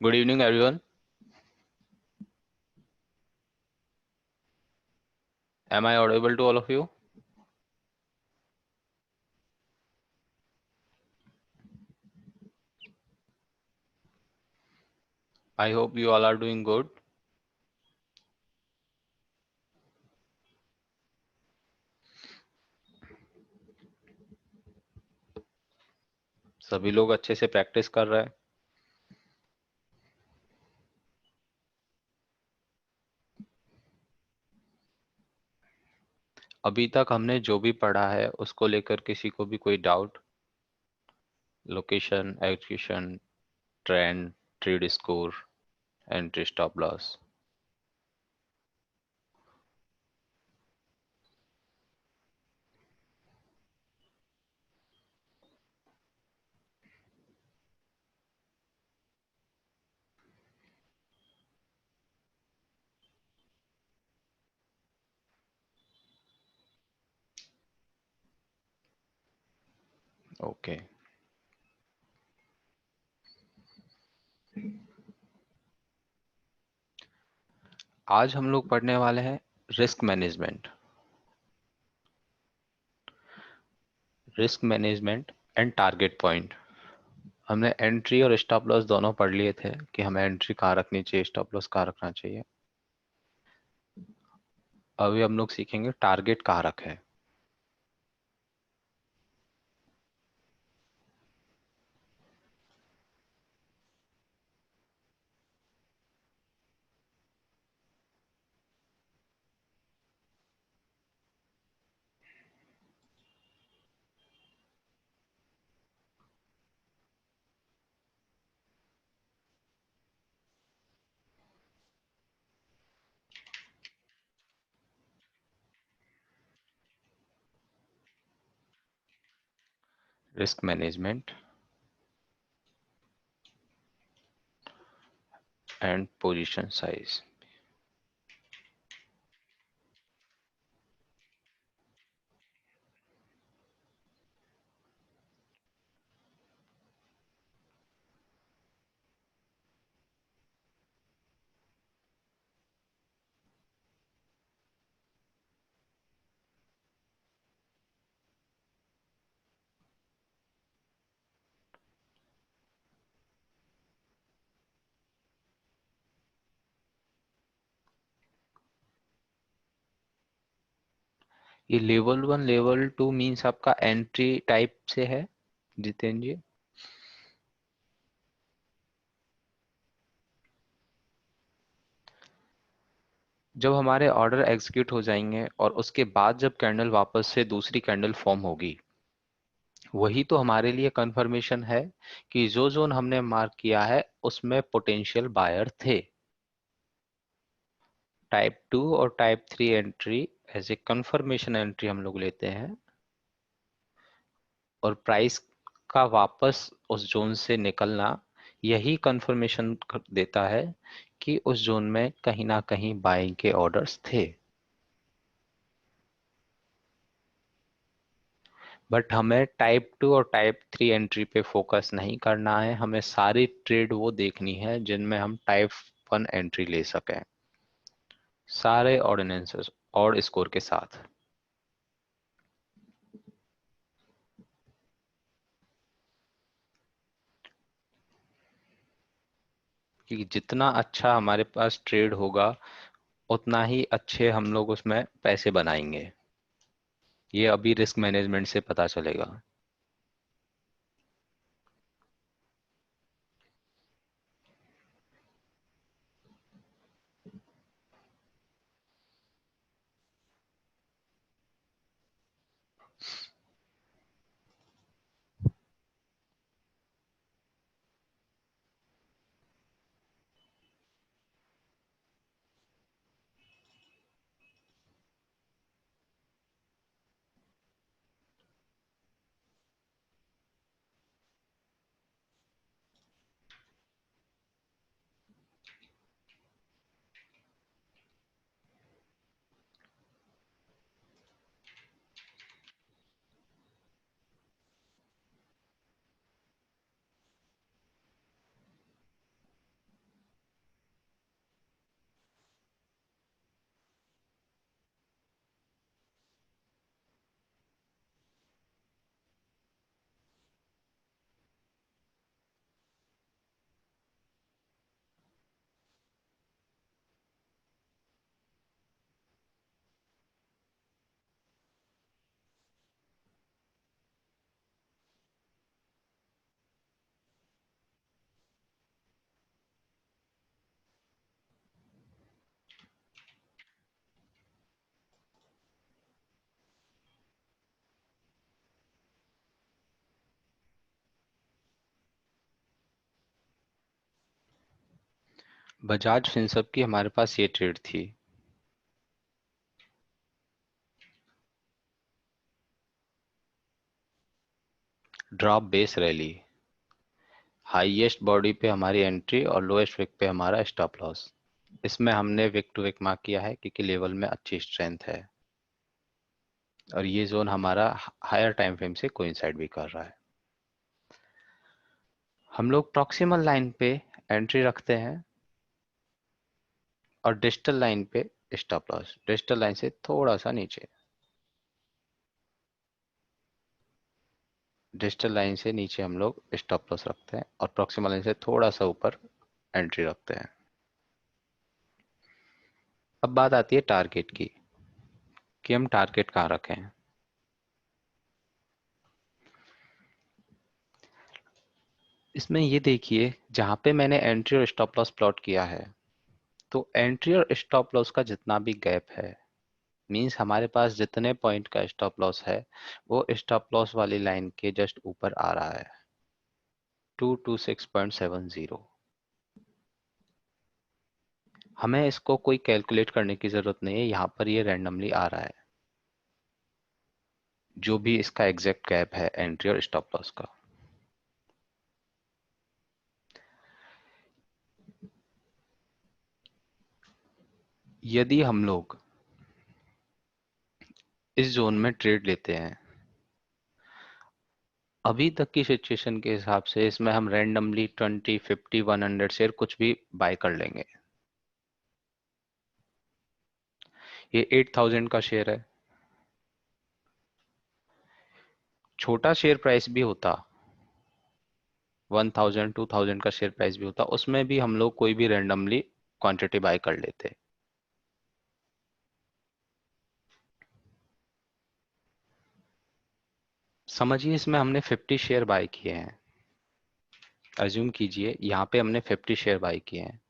Good evening, everyone. Am I audible to all of you? I hope you all are doing good. सभी लोग अच्छे से practice कर रहे हैं। अभी तक हमने जो भी पढ़ा है उसको लेकर किसी को भी कोई doubt? Location, execution, trend, trade score, entry, stop loss. Okay. आज हम लोग पढ़ने वाले हैं risk management. Risk management and target point. हमने एंट्री और स्टॉप लॉस दोनों पढ़ लिए थे कि हमें एंट्री कहाँ रखनी चाहिए, स्टॉप लॉस कहाँ रखना चाहिए। अभी हम लोग सीखेंगे टारगेट कहाँ रखें। Risk management and position size. ये level one level two means आपका एंट्री टाइप से है जितेंद्र जी। जब हमारे ऑर्डर एग्जीक्यूट हो जाएंगे और उसके बाद जब कैंडल वापस से दूसरी कैंडल फॉर्म होगी, वही तो हमारे लिए कंफर्मेशन है कि जो जोन हमने मार्क किया है उसमें पोटेंशियल बायर थे। टाइप टू और type three entry as a confirmation entry हम लोग लेते हैं, और प्राइस का वापस उस जोन से निकलना यही कंफर्मेशन देता है कि उस जोन में कहीं ना कहीं बाइंग के ऑर्डर्स थे। बट हमें टाइप टू और टाइप थ्री एंट्री पे फोकस नहीं करना है, हमें सारी ट्रेड वो देखनी है जिनमें हम टाइप वन एंट्री ले सकें, सारे ऑर्डिनेंसेस और स्कोर के साथ। क्योंकि जितना अच्छा हमारे पास ट्रेड होगा उतना ही अच्छे हम लोग उसमें पैसे बनाएंगे। ये अभी रिस्क मैनेजमेंट से पता चलेगा। बजाज फिनसर्व की हमारे पास ये ट्रेड थी। Drop base rally, highest body पे हमारी एंट्री और लोएस्ट विक पे हमारा स्टॉप लॉस। इसमें हमने विक टू विक मार्क किया है क्योंकि लेवल में अच्छी स्ट्रेंथ है और ये जोन हमारा हायर टाइम फ्रेम से कोइंसाइड भी कर रहा है। हम लोग प्रॉक्सिमल लाइन पे एंट्री रखते हैं और डिजिटल लाइन पे स्टॉप लॉस, डिजिटल लाइन से थोड़ा सा नीचे, डिजिटल लाइन से नीचे हम लोग स्टॉप लॉस रखते हैं और प्रॉक्सिमल लाइन से थोड़ा सा ऊपर एंट्री रखते हैं। अब बात आती है टारगेट की कि हम टारगेट कहाँ रखें। इसमें ये देखिए जहां पे मैंने एंट्री और स्टॉप लॉस प्लॉट किया है, तो एंट्री और स्टॉप लॉस का जितना भी गैप है, मींस हमारे पास जितने पॉइंट का स्टॉप लॉस है वो स्टॉप लॉस वाली लाइन के जस्ट ऊपर आ रहा है, 226.70। हमें इसको कोई कैलकुलेट करने की जरूरत नहीं है, यहाँ पर ये रैंडमली आ रहा है जो भी इसका एग्जैक्ट गैप है एंट्री और स्टॉप लॉस का। यदि हम लोग इस जोन में ट्रेड लेते हैं, अभी तक की सिचुएशन के हिसाब से इसमें हम रैंडमली 20, 50, 100 शेयर कुछ भी बाय कर लेंगे। ये 8000 का शेयर है, छोटा शेयर प्राइस भी होता, 1000, 2000 का शेयर प्राइस भी होता, उसमें भी हम लोग कोई भी रैंडमली क्वांटिटी बाय कर लेते। समझिए इसमें हमने 50 शेयर बाय किए हैं, अज्यूम कीजिए यहाँ पे हमने 50 शेयर बाय किए हैं,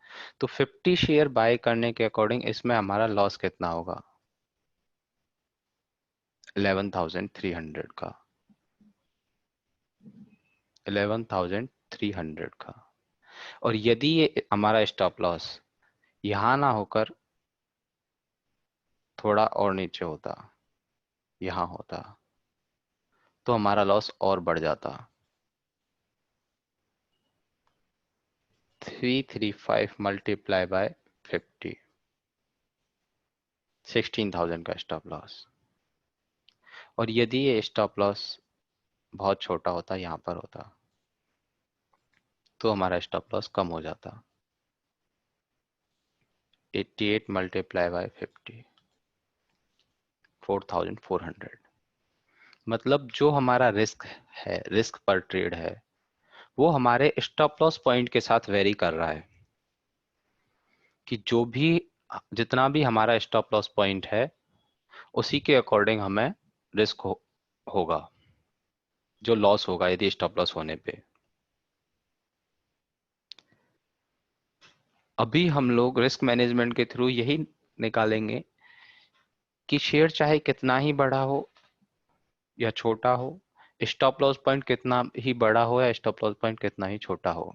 तो 50 शेयर बाय करने के अकॉर्डिंग इसमें हमारा लॉस कितना होगा, 11300 का, 11300 का। और यदि ये हमारा स्टॉप लॉस यहाँ ना होकर थोड़ा और नीचे होता, यहाँ होता, तो हमारा लॉस और बढ़ जाता, 335 मल्टीप्लाई बाय 50, 16000 का स्टॉप लॉस। और यदि ये स्टॉप लॉस बहुत छोटा होता, यहाँ पर होता, तो हमारा स्टॉप लॉस कम हो जाता, 88 मल्टीप्लाई बाय 50, 4400। मतलब जो हमारा रिस्क है, रिस्क पर ट्रेड है, वो हमारे स्टॉप लॉस पॉइंट के साथ वेरी कर रहा है कि जो भी जितना भी हमारा स्टॉप लॉस पॉइंट है उसी के अकॉर्डिंग हमें रिस्क होगा, जो लॉस होगा यदि स्टॉप लॉस होने पे। अभी हम लोग रिस्क मैनेजमेंट के थ्रू यही निकालेंगे कि शेयर चाहे कितना ही बड़ा हो या छोटा हो, स्टॉप लॉस पॉइंट कितना ही बड़ा हो या स्टॉप लॉस पॉइंट कितना ही छोटा हो,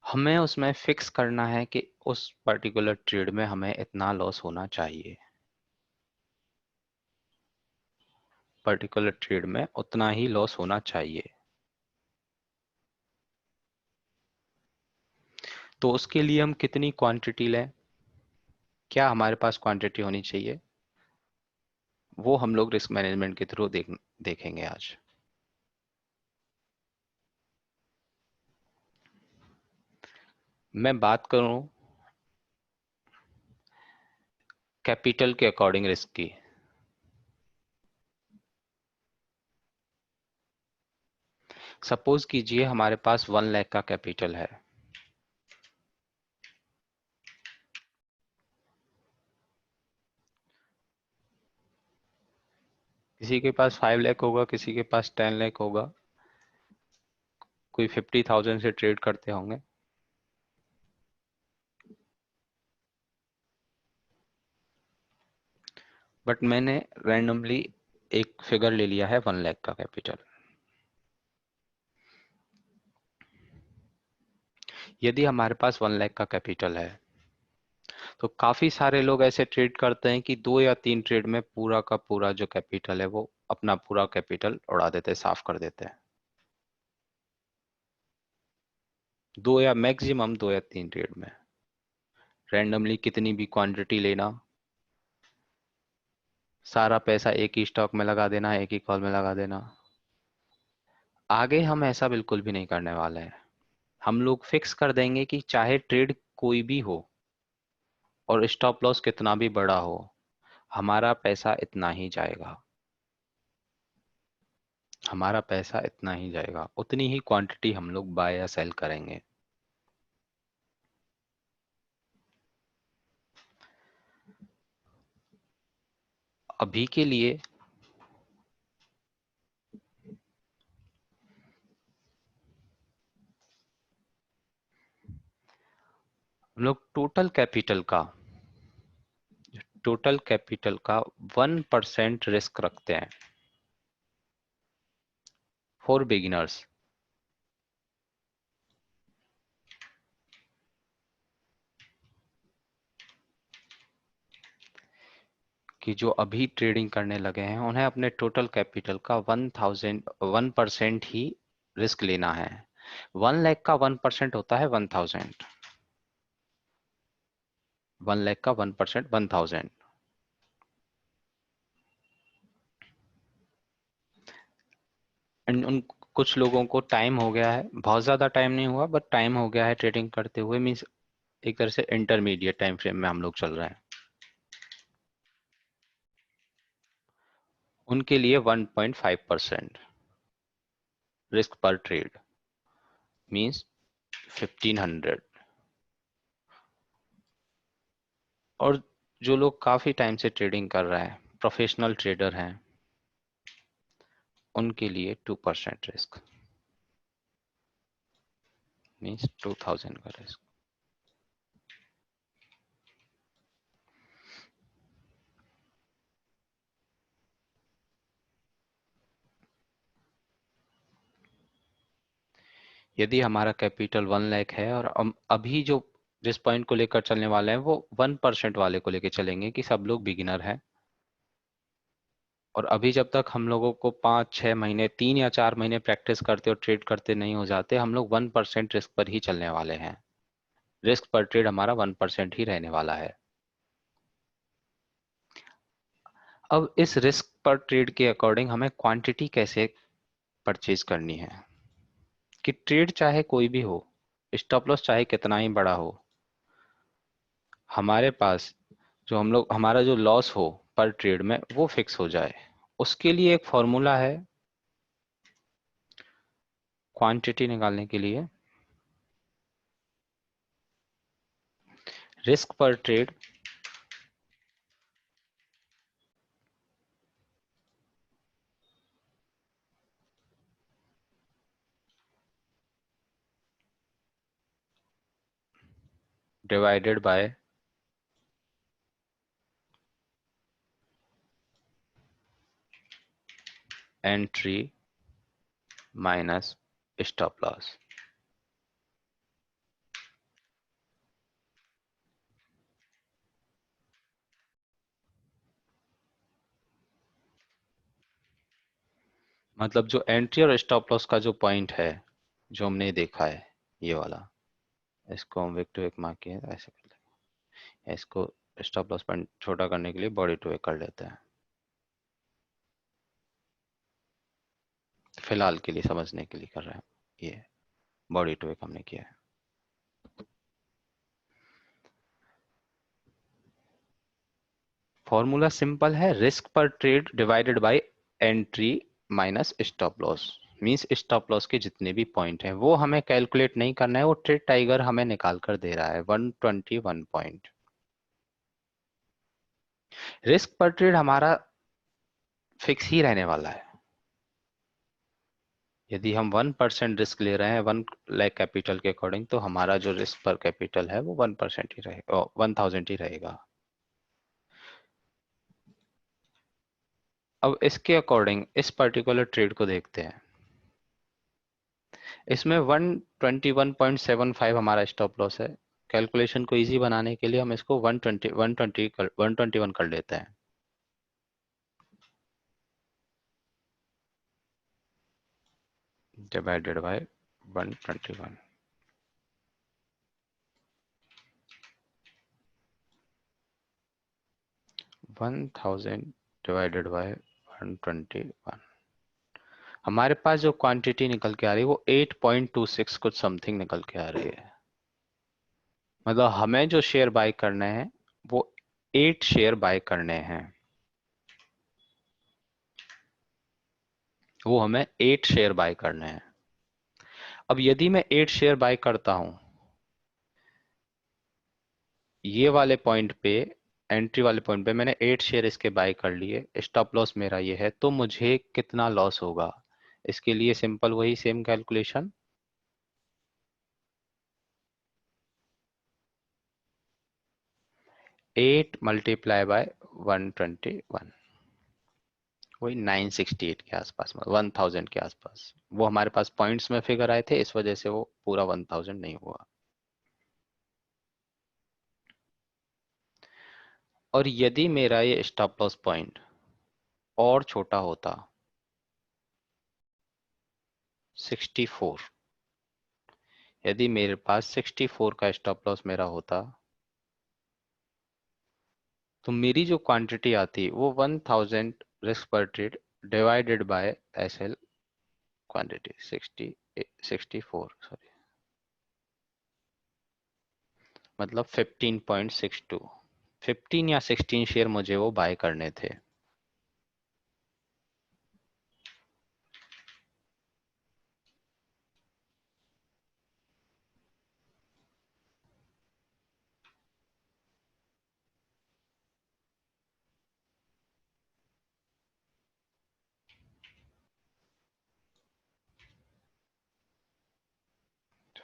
हमें उसमें फिक्स करना है कि उस पर्टिकुलर ट्रेड में हमें इतना लॉस होना चाहिए, पर्टिकुलर ट्रेड में उतना ही लॉस होना चाहिए। तो उसके लिए हम कितनी क्वांटिटी लें, क्या हमारे पास क्वांटिटी होनी चाहिए, वो हम लोग रिस्क मैनेजमेंट के थ्रू देखेंगे आज। मैं बात करूं कैपिटल के अकॉर्डिंग रिस्क की। सपोज कीजिए हमारे पास 1 लाख का कैपिटल है, किसी के पास 5 लाख होगा, किसी के पास 10 लाख होगा, कोई 50,000 से ट्रेड करते होंगे। बट मैंने रैंडमली एक फिगर ले लिया है 1 लाख का कैपिटल। यदि हमारे पास 1 लाख का कैपिटल है तो काफी सारे लोग ऐसे ट्रेड करते हैं कि 2 या 3 ट्रेड में पूरा का पूरा जो कैपिटल है वो अपना पूरा कैपिटल उड़ा देते हैं, साफ कर देते हैं। दो या मैक्सिमम 2 या 3 ट्रेड में रैंडमली कितनी भी क्वांटिटी लेना, सारा पैसा एक ही स्टॉक में लगा देना, एक ही कॉल में लगा देना। आगे हम ऐसा बिल्कुल भी नहीं करने वाले हैं। हम लोग फिक्स कर देंगे कि चाहे ट्रेड कोई भी हो और स्टॉप लॉस कितना भी बड़ा हो, हमारा पैसा इतना ही जाएगा। हमारा पैसा इतना ही जाएगा, उतनी ही क्वांटिटी हम लोग बाय या सेल करेंगे। अभी के लिए हम लोग टोटल कैपिटल का 1% रिस्क रखते हैं फॉर बिगिनर्स। कि जो अभी ट्रेडिंग करने लगे हैं उन्हें अपने टोटल कैपिटल का 1% ही रिस्क लेना है। 1 लाख का 1% होता है 1000। 1 लाख का 1% 1000। एंड उन कुछ लोगों को टाइम हो गया है, बहुत ज्यादा टाइम नहीं हुआ बट टाइम हो गया है ट्रेडिंग करते हुए, मीन्स एक तरह से इंटरमीडिएट टाइम फ्रेम में हम लोग चल रहे हैं। उनके लिए 1.5% रिस्क पर ट्रेड मीन्स 1500। और जो लोग काफी टाइम से ट्रेडिंग कर रहे हैं, प्रोफेशनल ट्रेडर हैं, उनके लिए 2% रिस्क मीन्स 2000 का रिस्क। यदि हमारा कैपिटल 1 लाख है और हम अभी जो जिस पॉइंट को लेकर चलने वाले हैं वो 1% वाले को लेकर चलेंगे कि सब लोग बिगिनर हैं, और अभी जब तक हम लोगों को 5-6 महीने 3 या 4 महीने प्रैक्टिस करते और ट्रेड करते नहीं हो जाते, हम लोग 1% रिस्क पर ही चलने वाले हैं। रिस्क पर ट्रेड हमारा 1% ही रहने वाला है। अब इस रिस्क पर ट्रेड के अकॉर्डिंग हमें क्वांटिटी कैसे परचेज करनी है कि ट्रेड चाहे कोई भी हो, स्टॉप लॉस चाहे कितना ही बड़ा हो, हमारे पास जो हम लोग हमारा जो लॉस हो पर ट्रेड में वो फिक्स हो जाए। उसके लिए एक फॉर्मूला है क्वांटिटी निकालने के लिए। रिस्क पर trade divided by entry minus stop loss. मतलब जो एंट्री और स्टॉप लॉस का जो पॉइंट है, जो हमने देखा है ये वाला, इसको हम विक टू विक मार्क किए ऐसे कर लेंगे। इसको स्टॉप लॉस पॉइंट छोटा करने के लिए बॉडी टू विक कर लेते हैं, फिलहाल के लिए समझने के लिए कर रहे हैं। ये बॉडी टू विक हमने किया है। फॉर्मूला सिंपल है, रिस्क पर trade divided by entry minus stop loss. Means stop loss के जितने भी पॉइंट हैं वो हमें कैलकुलेट नहीं करना है, वो ट्रेड टाइगर हमें निकाल कर दे रहा है 121 पॉइंट। रिस्क पर ट्रेड हमारा फिक्स ही रहने वाला है। यदि हम 1% रिस्क ले रहे हैं 1 लाख कैपिटल के अकॉर्डिंग, तो हमारा जो रिस्क पर कैपिटल है वो 1% ही रहेगा, 1000 ही रहेगा। अब इसके अकॉर्डिंग इस पर्टिकुलर ट्रेड को देखते हैं। इसमें 121.75 हमारा स्टॉप लॉस है। कैलकुलेशन को इजी बनाने के लिए हम इसको 121 कर लेते हैं। Divided by 121, 1000 divided by 121। हमारे पास जो क्वांटिटी निकल के आ रही है वो 8.26 कुछ समथिंग निकल के आ रही है। मतलब हमें जो शेयर बाय करने हैं वो 8 शेयर बाय करने हैं। वो हमें 8 शेयर बाय करने हैं। अब यदि मैं 8 शेयर बाय करता हूं ये वाले पॉइंट पे, एंट्री वाले पॉइंट पे मैंने 8 शेयर इसके बाय कर लिए, स्टॉप लॉस मेरा ये है, तो मुझे कितना लॉस होगा? इसके लिए सिंपल वही सेम कैलकुलेशन, 8 मल्टीप्लाई बाय 121, वही 968 के आसपास, 1000 के आसपास। वो हमारे पास पॉइंट्स में फिगर आए थे, इस वजह से वो पूरा 1000 नहीं हुआ। और यदि मेरा ये स्टॉप लॉस पॉइंट और छोटा होता, 64, यदि मेरे पास 64 का स्टॉप लॉस मेरा होता, तो मेरी जो क्वांटिटी आती वो 1000 रिस्क पर trade divided by S L quantity 64, sorry, मतलब 15.62, 15 या 16 शेयर मुझे वो बाय करने थे।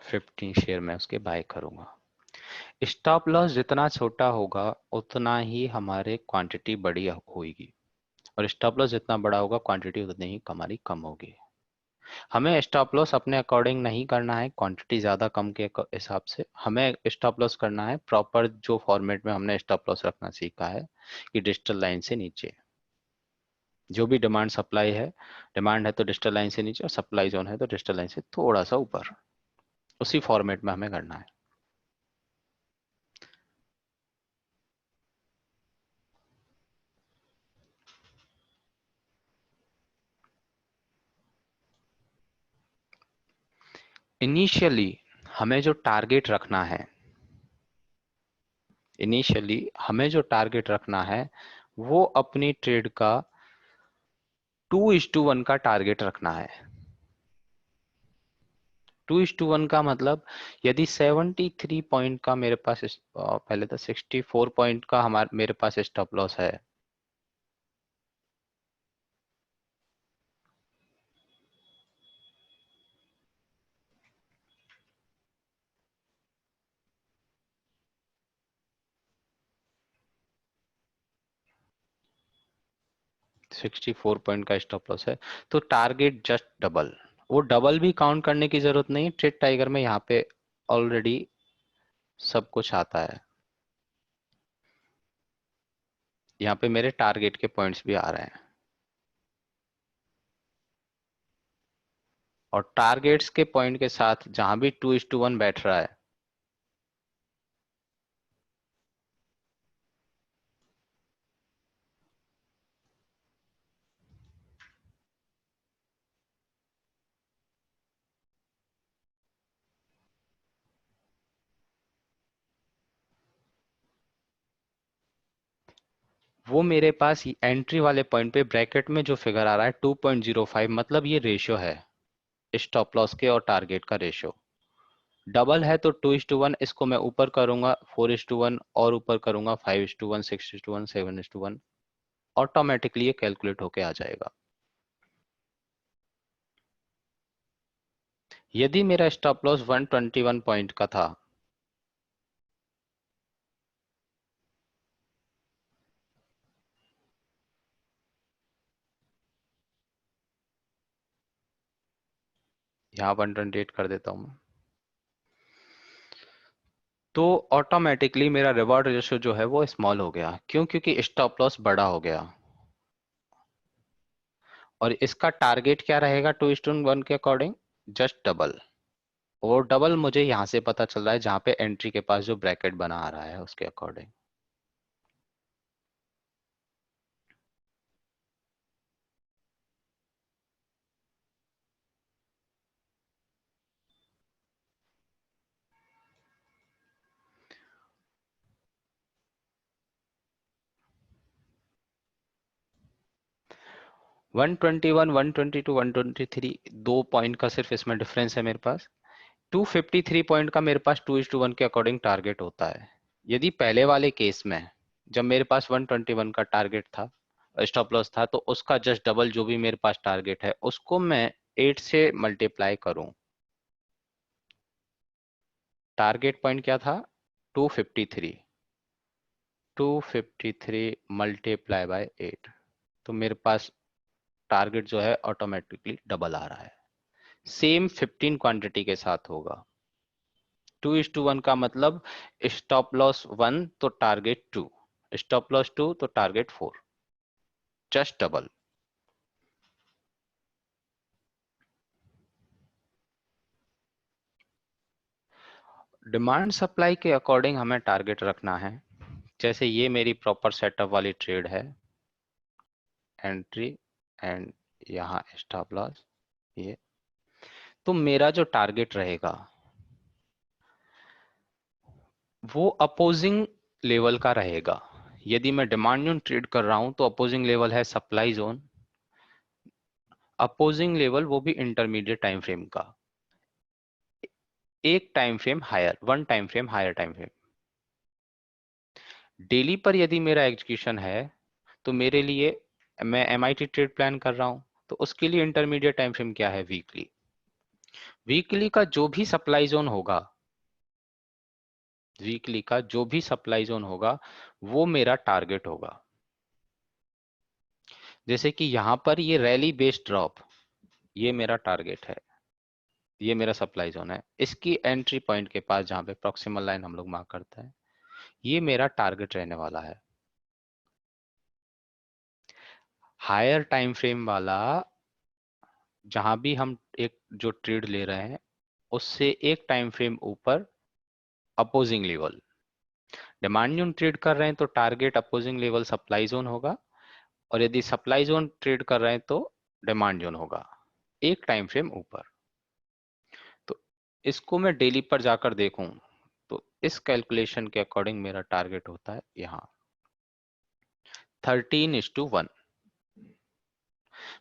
फिफ्टीन शेयर मैं उसके बाय करूंगा। स्टॉप लॉस जितना छोटा होगा उतना ही हमारे क्वांटिटी बड़ी होगी, और स्टॉप लॉस जितना बड़ा होगा क्वांटिटी उतनी ही हमारी कम होगी। हमें स्टॉप लॉस अपने अकॉर्डिंग नहीं करना है, क्वांटिटी ज्यादा कम के हिसाब से। हमें स्टॉप लॉस करना है प्रॉपर जो फॉर्मेट में हमने स्टॉप लॉस रखना सीखा है, कि डिजिटल लाइन से नीचे जो भी डिमांड सप्लाई है, डिमांड है तो डिजिटल लाइन से नीचे, और सप्लाई जोन है तो डिजिटल लाइन से थोड़ा सा ऊपर, उसी फॉर्मेट में हमें करना है। इनिशियली हमें जो टारगेट रखना है, इनिशियली हमें जो टारगेट रखना है वो अपनी ट्रेड का 2:1 का टारगेट रखना है। 2:1 का मतलब, यदि 73 पॉइंट का मेरे पास पहले तो 64 पॉइंट का हमारे मेरे पास स्टॉप लॉस है, सिक्सटी फोर पॉइंट का स्टॉप लॉस है, तो टारगेट जस्ट डबल। वो डबल भी काउंट करने की जरूरत नहीं, ट्रेड टाइगर में यहाँ पे ऑलरेडी सब कुछ आता है। यहाँ पे मेरे टारगेट के पॉइंट्स भी आ रहे हैं, और टारगेट्स के पॉइंट के साथ जहां भी 2:1 बैठ रहा है, वो मेरे पास एंट्री वाले पॉइंट पे ब्रैकेट में जो फिगर आ रहा है 2.05, मतलब ये रेशियो है स्टॉप लॉस के और टारगेट का रेशियो। डबल है तो 2:1, इसको मैं ऊपर करूंगा 4:1, और ऊपर करूंगा 5:1, 6:1, 7:1, ऑटोमेटिकली ये कैलकुलेट होके आ जाएगा। यदि मेरा स्टॉप लॉस 121 पॉइंट का था, यहाँ 128 कर देता हूँ मैं। तो ऑटोमेटिकली मेरा रिवॉर्ड रेशियो जो है वो स्मॉल हो गया। क्यों? क्योंकि स्टॉप लॉस बड़ा हो गया। और इसका टारगेट क्या रहेगा 2:1 के अकॉर्डिंग? Just double. और डबल मुझे यहाँ से पता चल रहा है जहां पे एंट्री के पास जो ब्रैकेट बना आ रहा है उसके अकॉर्डिंग। 121, 122, 123, 2 पॉइंट का सिर्फ इसमें डिफरेंस है मेरे पास। 253 पॉइंट का मेरे पास 2:1 के अकॉर्डिंग टारगेट होता है। यदि पहले वाले केस में जब मेरे पास 121 का टारगेट था, स्टॉप लॉस था, तो उसका जस्ट डबल जो भी मेरे पास टारगेट है उसको मैं 8 से मल्टीप्लाई करूं। टारगेट पॉइंट क्या था? 253। 253 मल्टीप्लाई बाय 8, तो मेरे पास टारगेट जो है ऑटोमेटिकली डबल आ रहा है। सेम 15 क्वांटिटी के साथ होगा। 2:1 का मतलब स्टॉप लॉस 1 तो टारगेट 2, स्टॉप लॉस 2 तो target 4, just double. Demand supply के अकॉर्डिंग हमें टारगेट रखना है। जैसे ये मेरी प्रॉपर सेटअप वाली ट्रेड है, एंट्री एंड यहाँ स्टॉप लॉस, ये तो मेरा जो टारगेट रहेगा वो अपोजिंग लेवल का रहेगा। यदि मैं डिमांड जोन ट्रेड कर रहा हूं तो अपोजिंग लेवल है सप्लाई जोन, अपोजिंग लेवल वो भी इंटरमीडिएट टाइम फ्रेम का, एक time frame higher, one time frame higher time frame. Daily पर यदि मेरा एग्जीक्यूशन है तो मेरे लिए, मैं एमआईटी ट्रेड प्लान कर रहा हूं तो उसके लिए इंटरमीडिएट टाइम फ्रेम क्या है? वीकली। वीकली का जो भी सप्लाई जोन होगा, वीकली का जो भी सप्लाई जोन होगा वो मेरा टारगेट होगा। जैसे कि यहां पर ये रैली बेस्ड ड्रॉप, ये मेरा टारगेट है, ये मेरा सप्लाई जोन है। इसकी एंट्री पॉइंट के पास जहां पे प्रॉक्सिमल लाइन हम लोग मार्क करते हैं, ये मेरा टारगेट रहने वाला है। हायर टाइम फ्रेम वाला जहां भी हम एक जो ट्रेड ले रहे हैं उससे एक टाइम फ्रेम ऊपर opposing level, demand zone trade कर रहे हैं तो target opposing level supply zone होगा, और यदि सप्लाई जोन ट्रेड कर रहे हैं तो डिमांड जोन होगा एक टाइम फ्रेम ऊपर। तो इसको मैं डेली पर जाकर देखूं तो इस कैलकुलेशन के अकॉर्डिंग मेरा टारगेट होता है यहाँ 13:1।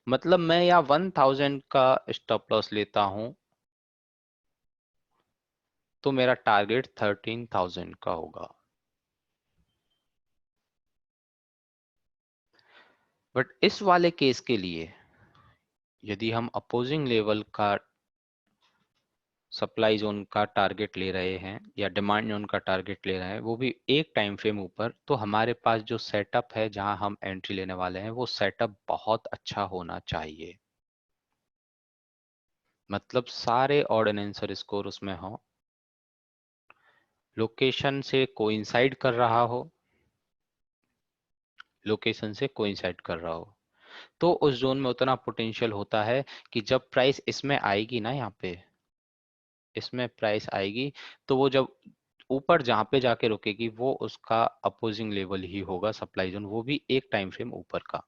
मतलब मैं या 1000 का स्टॉप लॉस लेता हूं तो मेरा टारगेट 13,000 का होगा। बट इस वाले केस के लिए यदि हम अपोजिंग लेवल का सप्लाई जोन का टारगेट ले रहे हैं या डिमांड जोन का टारगेट ले रहे हैं, वो भी एक टाइम फ्रेम ऊपर, तो हमारे पास जो सेटअप है जहां हम एंट्री लेने वाले हैं वो सेटअप बहुत अच्छा होना चाहिए। मतलब सारे ऑड एंड आंसर स्कोर उसमें हो, लोकेशन से कोइंसाइड कर रहा हो, लोकेशन से कोइंसाइड कर रहा हो, तो उस जोन में उतना पोटेंशियल होता है कि जब प्राइस इसमें आएगी ना, यहाँ पे इसमें प्राइस आएगी, तो वो जब ऊपर जहां पे जाके रुकेगी वो उसका अपोजिंग लेवल ही होगा सप्लाई जोन, वो भी एक टाइम फ्रेम ऊपर का,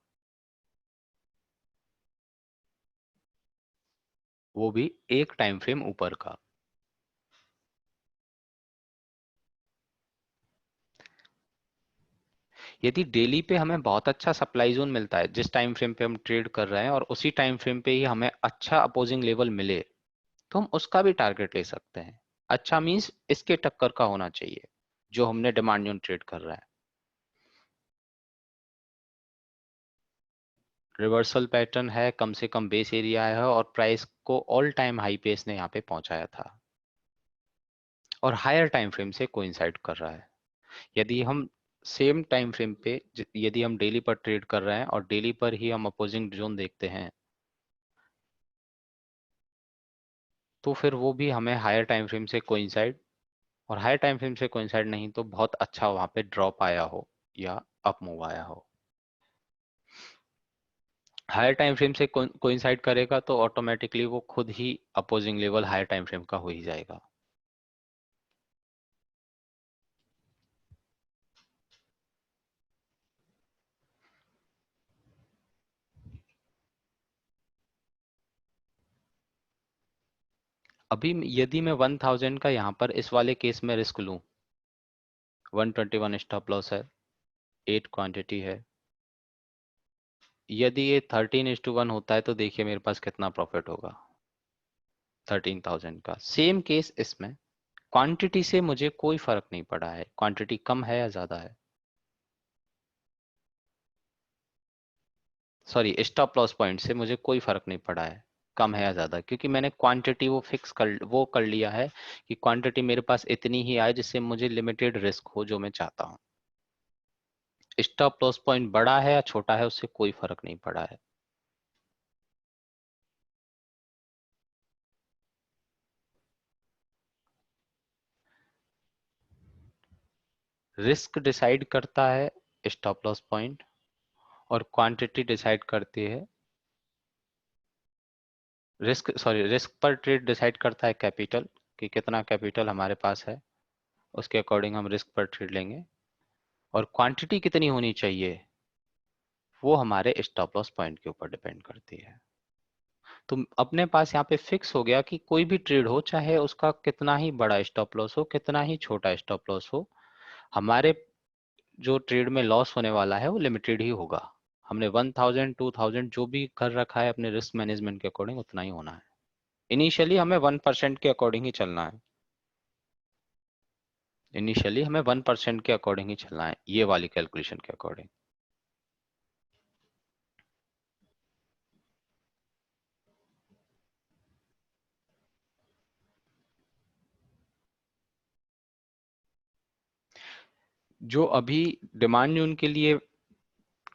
वो भी एक टाइम फ्रेम ऊपर का। यदि डेली पे हमें बहुत अच्छा सप्लाई जोन मिलता है जिस टाइम फ्रेम पे हम ट्रेड कर रहे हैं, और उसी टाइम फ्रेम पे ही हमें अच्छा अपोजिंग लेवल मिले, तो हम उसका भी टारगेट ले सकते हैं। अच्छा मींस इसके टक्कर का होना चाहिए जो हमने डिमांड जोन ट्रेड कर रहा है। रिवर्सल पैटर्न है, कम से कम बेस एरिया है, और प्राइस को ऑल टाइम हाई पे इसने यहाँ पे पहुंचाया था, और हायर टाइम फ्रेम से कोइंसाइड कर रहा है। यदि हम सेम टाइम फ्रेम पे यदि हम डेली पर ट्रेड कर रहे हैं और डेली पर ही हम अपोजिंग जोन देखते हैं, तो फिर वो भी हमें हायर टाइम फ्रेम से कोइंसाइड, और हायर टाइम फ्रेम से कोइंसाइड नहीं तो बहुत अच्छा वहां पे ड्रॉप आया हो या अप मूव आया हो। हायर टाइम फ्रेम से कोइंसाइड करेगा तो ऑटोमेटिकली वो खुद ही opposing level higher time frame का हो ही जाएगा। अभी यदि मैं 1000 का यहाँ पर इस वाले केस में रिस्क लूं, 121 स्टॉप लॉस है, 8 क्वांटिटी है, यदि ये 13:1 होता है तो देखिए मेरे पास कितना प्रॉफिट होगा, 13,000 का। सेम केस इसमें, क्वांटिटी से मुझे कोई फर्क नहीं पड़ा है, क्वांटिटी कम है या ज्यादा है, सॉरी स्टॉप लॉस पॉइंट से मुझे कोई फर्क नहीं पड़ा है कम है या ज्यादा, क्योंकि मैंने क्वांटिटी वो कर लिया है कि क्वांटिटी मेरे पास इतनी ही आए जिससे मुझे लिमिटेड रिस्क हो जो मैं चाहता हूँ। स्टॉप लॉस पॉइंट बड़ा है या छोटा है उससे कोई फर्क नहीं पड़ा है। रिस्क डिसाइड करता है स्टॉप लॉस पॉइंट, और क्वांटिटी डिसाइड करती है रिस्क पर ट्रेड डिसाइड करता है कैपिटल, कि कितना कैपिटल हमारे पास है, उसके अकॉर्डिंग हम रिस्क पर ट्रेड लेंगे, और क्वांटिटी कितनी होनी चाहिए वो हमारे स्टॉप लॉस पॉइंट के ऊपर डिपेंड करती है। तो अपने पास यहाँ पे फिक्स हो गया कि कोई भी ट्रेड हो, चाहे उसका कितना ही बड़ा स्टॉप लॉस हो कितना ही छोटा स्टॉप लॉस हो, हमारे जो ट्रेड में लॉस होने वाला है वो लिमिटेड ही होगा। हमने 1000 2000 जो भी कर रखा है अपने रिस्क मैनेजमेंट के अकॉर्डिंग उतना ही होना है। इनिशियली हमें 1% के अकॉर्डिंग ही चलना है, इनिशियली हमें 1% के अकॉर्डिंग ही चलना है, ये वाली कैलकुलेशन के अकॉर्डिंग। जो अभी डिमांड जोन के लिए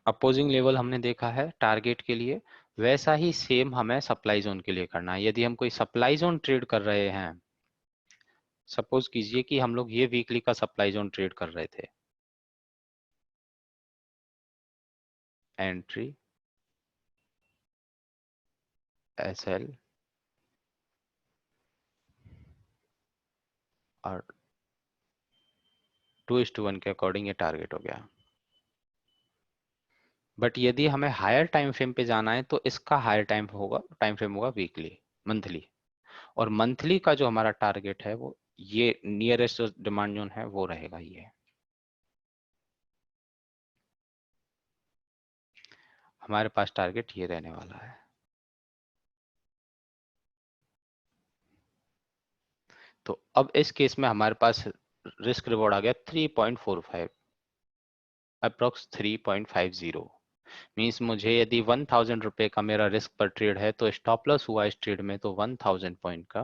अपोजिंग लेवल हमने देखा है टारगेट के लिए, वैसा ही सेम हमें सप्लाई जोन के लिए करना है। यदि हम कोई सप्लाई जोन ट्रेड कर रहे हैं, सपोज कीजिए कि हम लोग ये वीकली का सप्लाई जोन ट्रेड कर रहे थे, एंट्री एसएल और 2:1 के अकॉर्डिंग ये टारगेट हो गया। बट यदि हमें हायर टाइम फ्रेम पे जाना है तो इसका हायर टाइम फ्रेम होगा वीकली, मंथली, और मंथली का जो हमारा टारगेट है वो ये नियरेस्ट डिमांड जोन है वो रहेगा ये। हमारे पास टारगेट ये रहने वाला है। तो अब इस केस में हमारे पास रिस्क रिवॉर्ड आ गया 3.45, अप्रोक्स 3.50। मीन्स मुझे यदि 1000 रुपए का मेरा रिस्क पर ट्रेड है तो स्टॉप लॉस हुआ इस ट्रेड में तो 1000 पॉइंट का,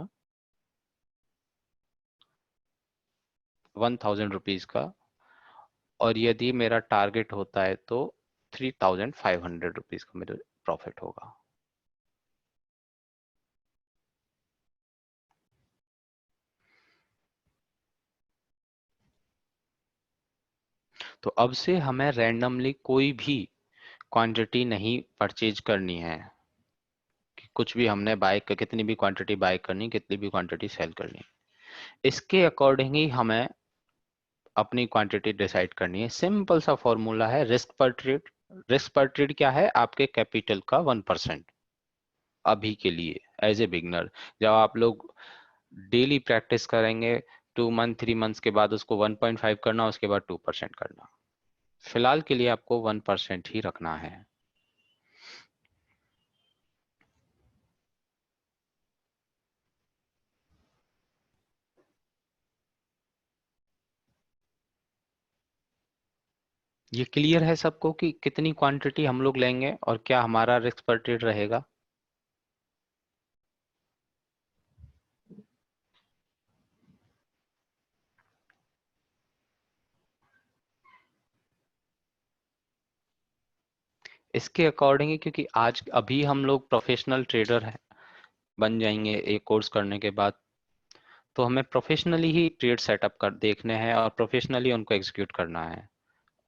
1000 रुपीज का, और यदि मेरा टारगेट होता है तो 3500 रुपीज का मेरा प्रॉफिट होगा। तो अब से हमें रैंडमली कोई भी क्वांटिटी नहीं परचेज करनी है, कि कुछ भी हमने कितनी भी क्वांटिटी बाय करनी, कितनी भी क्वांटिटी सेल करनी, इसके अकॉर्डिंग ही हमें अपनी क्वांटिटी डिसाइड करनी है। सिंपल सा फॉर्मूला है रिस्क पर ट्रेड। रिस्क पर ट्रेड क्या है, आपके कैपिटल का 1%। अभी के लिए एज ए बिगनर, जब आप लोग डेली प्रैक्टिस करेंगे 2 मंथ 3 मंथ्स के बाद उसको 1.5 करना, उसके बाद 2% करना, फिलहाल के लिए आपको 1% ही रखना है। ये क्लियर है सबको कि कितनी क्वांटिटी हम लोग लेंगे और क्या हमारा रिस्क पर ट्रेड रहेगा। इसके अकॉर्डिंग ही, क्योंकि आज अभी हम लोग प्रोफेशनल ट्रेडर हैं, बन जाएंगे एक कोर्स करने के बाद, तो हमें प्रोफेशनली ही ट्रेड सेटअप कर देखने हैं और प्रोफेशनली उनको एग्जीक्यूट करना है।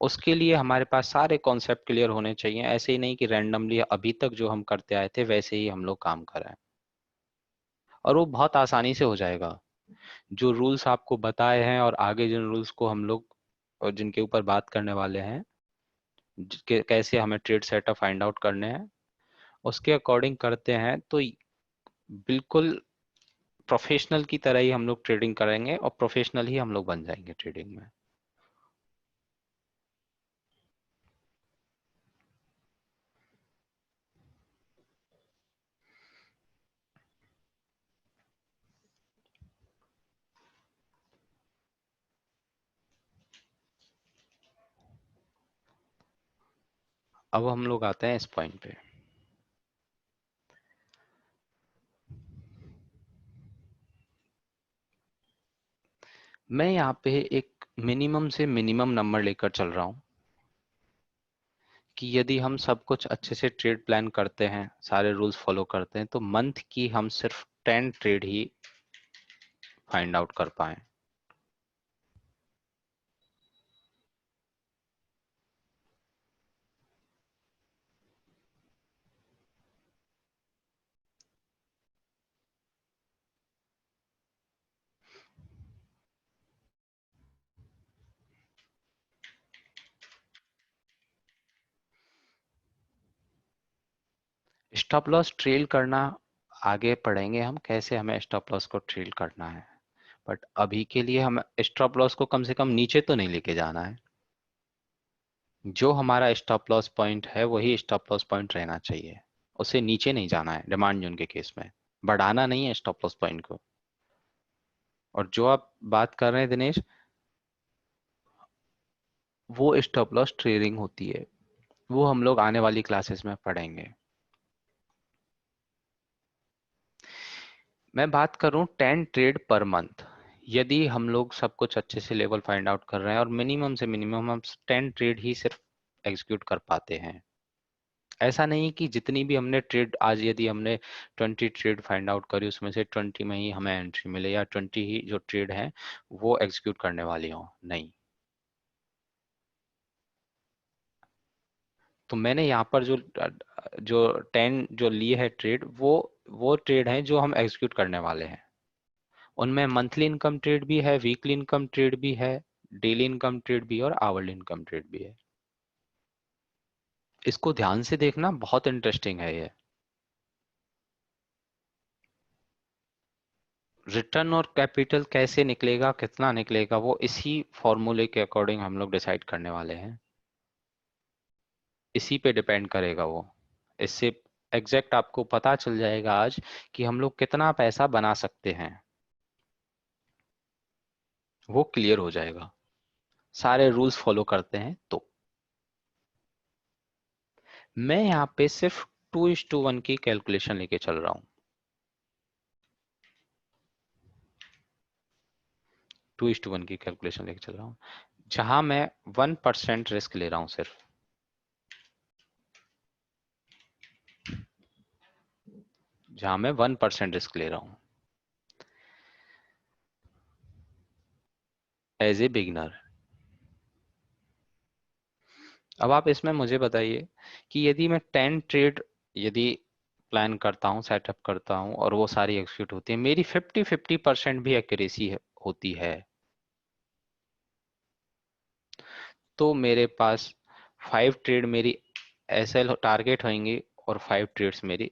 उसके लिए हमारे पास सारे कॉन्सेप्ट क्लियर होने चाहिए, ऐसे ही नहीं कि रैंडमली अभी तक जो हम करते आए थे वैसे ही हम लोग काम करें। और वो बहुत आसानी से हो जाएगा। जो रूल्स आपको बताए हैं और आगे जिन रूल्स को हम लोग और जिनके ऊपर बात करने वाले हैं, कैसे हमें ट्रेड सेटअप फाइंड आउट करने हैं, उसके अकॉर्डिंग करते हैं तो बिल्कुल प्रोफेशनल की तरह ही हम लोग ट्रेडिंग करेंगे और प्रोफेशनल ही हम लोग बन जाएंगे ट्रेडिंग में। अब हम लोग आते हैं इस पॉइंट पे। मैं यहाँ पे एक मिनिमम से मिनिमम नंबर लेकर चल रहा हूँ कि यदि हम सब कुछ अच्छे से ट्रेड प्लान करते हैं, सारे रूल्स फॉलो करते हैं, तो मंथ की हम सिर्फ 10 ट्रेड ही फाइंड आउट कर पाए। स्टॉप लॉस ट्रेल करना आगे पढ़ेंगे हम, कैसे हमें स्टॉप लॉस को ट्रेल करना है। बट अभी के लिए हम स्टॉप लॉस को कम से कम नीचे तो नहीं लेके जाना है। जो हमारा स्टॉप लॉस पॉइंट है वही स्टॉप लॉस पॉइंट रहना चाहिए, उसे नीचे नहीं जाना है डिमांड जोन के केस में, बढ़ाना नहीं है स्टॉप लॉस पॉइंट को। और जो आप बात कर रहे हैं दिनेश, वो स्टॉप लॉस ट्रेडिंग होती है, वो हम लोग आने वाली क्लासेस में पढ़ेंगे। मैं बात करूं 10 ट्रेड पर मंथ, यदि हम लोग सब कुछ अच्छे से लेवल फाइंड आउट कर रहे हैं और मिनिमम से मिनिमम हम 10 ट्रेड ही सिर्फ एग्जीक्यूट कर पाते हैं। ऐसा नहीं कि जितनी भी हमने ट्रेड आज, यदि हमने 20 ट्रेड फाइंड आउट करी उसमें से 20 में ही हमें एंट्री मिले या 20 ही जो ट्रेड हैं वो एग्जीक्यूट करने वाली हो, नहीं। तो मैंने यहाँ पर जो जो 10 जो लिए है ट्रेड, वो ट्रेड हैं जो हम एग्जीक्यूट करने वाले हैं। उनमें मंथली इनकम ट्रेड भी है, वीकली इनकम ट्रेड भी है, डेली इनकम ट्रेड भी है और आवरली इनकम ट्रेड भी है। इसको ध्यान से देखना, बहुत इंटरेस्टिंग है ये। रिटर्न और कैपिटल कैसे निकलेगा, कितना निकलेगा, वो इसी फॉर्मूले के अकॉर्डिंग हम लोग डिसाइड करने वाले हैं। इसी पे डिपेंड करेगा वो। इससे एग्जैक्ट आपको पता चल जाएगा आज कि हम लोग कितना पैसा बना सकते हैं, वो क्लियर हो जाएगा सारे रूल्स फॉलो करते हैं तो। मैं यहाँ पे सिर्फ 2:1 की कैलकुलेशन लेके चल रहा हूँ। 2:1 की कैलकुलेशन लेके चल रहा हूँ, जहां मैं 1% रिस्क ले रहा हूँ सिर्फ। जहां मैं 1% रिस्क ले रहा हूँ एज ए बिगिनर। अब आप इसमें मुझे बताइए कि यदि मैं 10 ट्रेड यदि प्लान करता हूँ, सेटअप करता हूँ और वो सारी एग्जीक्यूट होती है, मेरी 50-50% भी एक्यूरेसी होती है, तो मेरे पास 5 ट्रेड मेरी एसएल टारगेट होंगी और 5 ट्रेड्स मेरी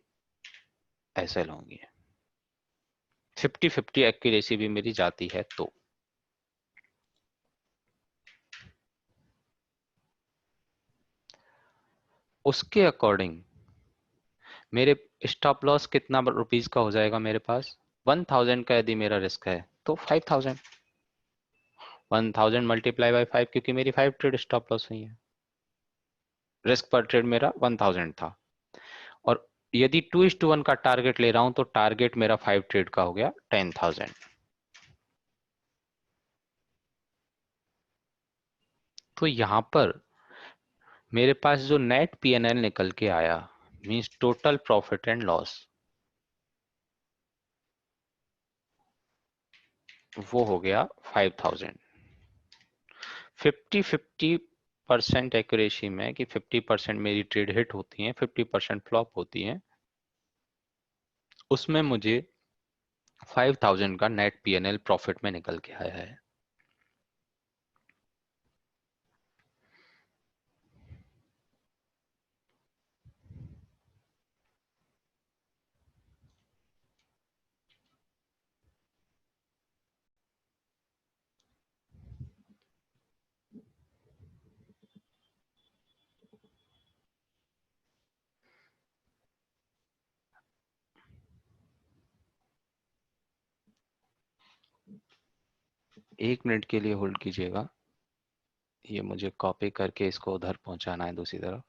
एसएल होंगी। 50-50 एक्यूरेसी भी मेरी जाती है तो। उसके अकॉर्डिंग मेरे स्टॉप लॉस कितना रुपीज का हो जाएगा मेरे पास। 1000 का यदि मेरा रिस्क है तो 5000, 1000 मल्टीप्लाई बाई 5, क्योंकि मेरी 5 ट्रेड स्टॉप लॉस हुई है। रिस्क पर ट्रेड मेरा 1000 था, और यदि 2:1 का टारगेट ले रहा हूं तो टारगेट मेरा 5 ट्रेड का हो गया 10,000। तो यहां पर मेरे पास जो नेट पीएनएल निकल के आया, means total profit and loss, वो हो गया 5000। 50-50% एक्यूरेसी में कि 50% मेरी ट्रेड हिट होती है, 50% फ्लॉप होती है, उसमें मुझे 5000 का नेट पीएनएल प्रॉफिट में निकल के आया है। एक मिनट के लिए होल्ड कीजिएगा, ये मुझे कॉपी करके इसको उधर पहुंचाना है दूसरी तरफ।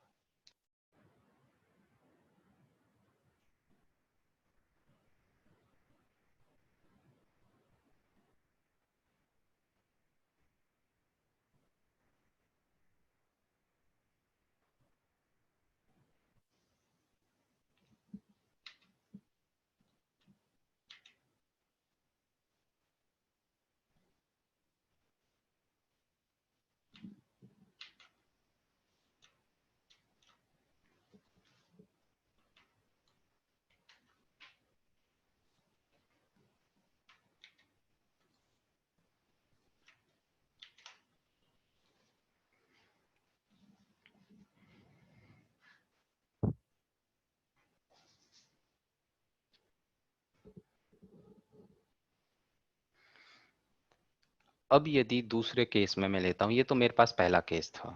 अब यदि दूसरे केस में मैं लेता हूं, ये तो मेरे पास पहला केस था।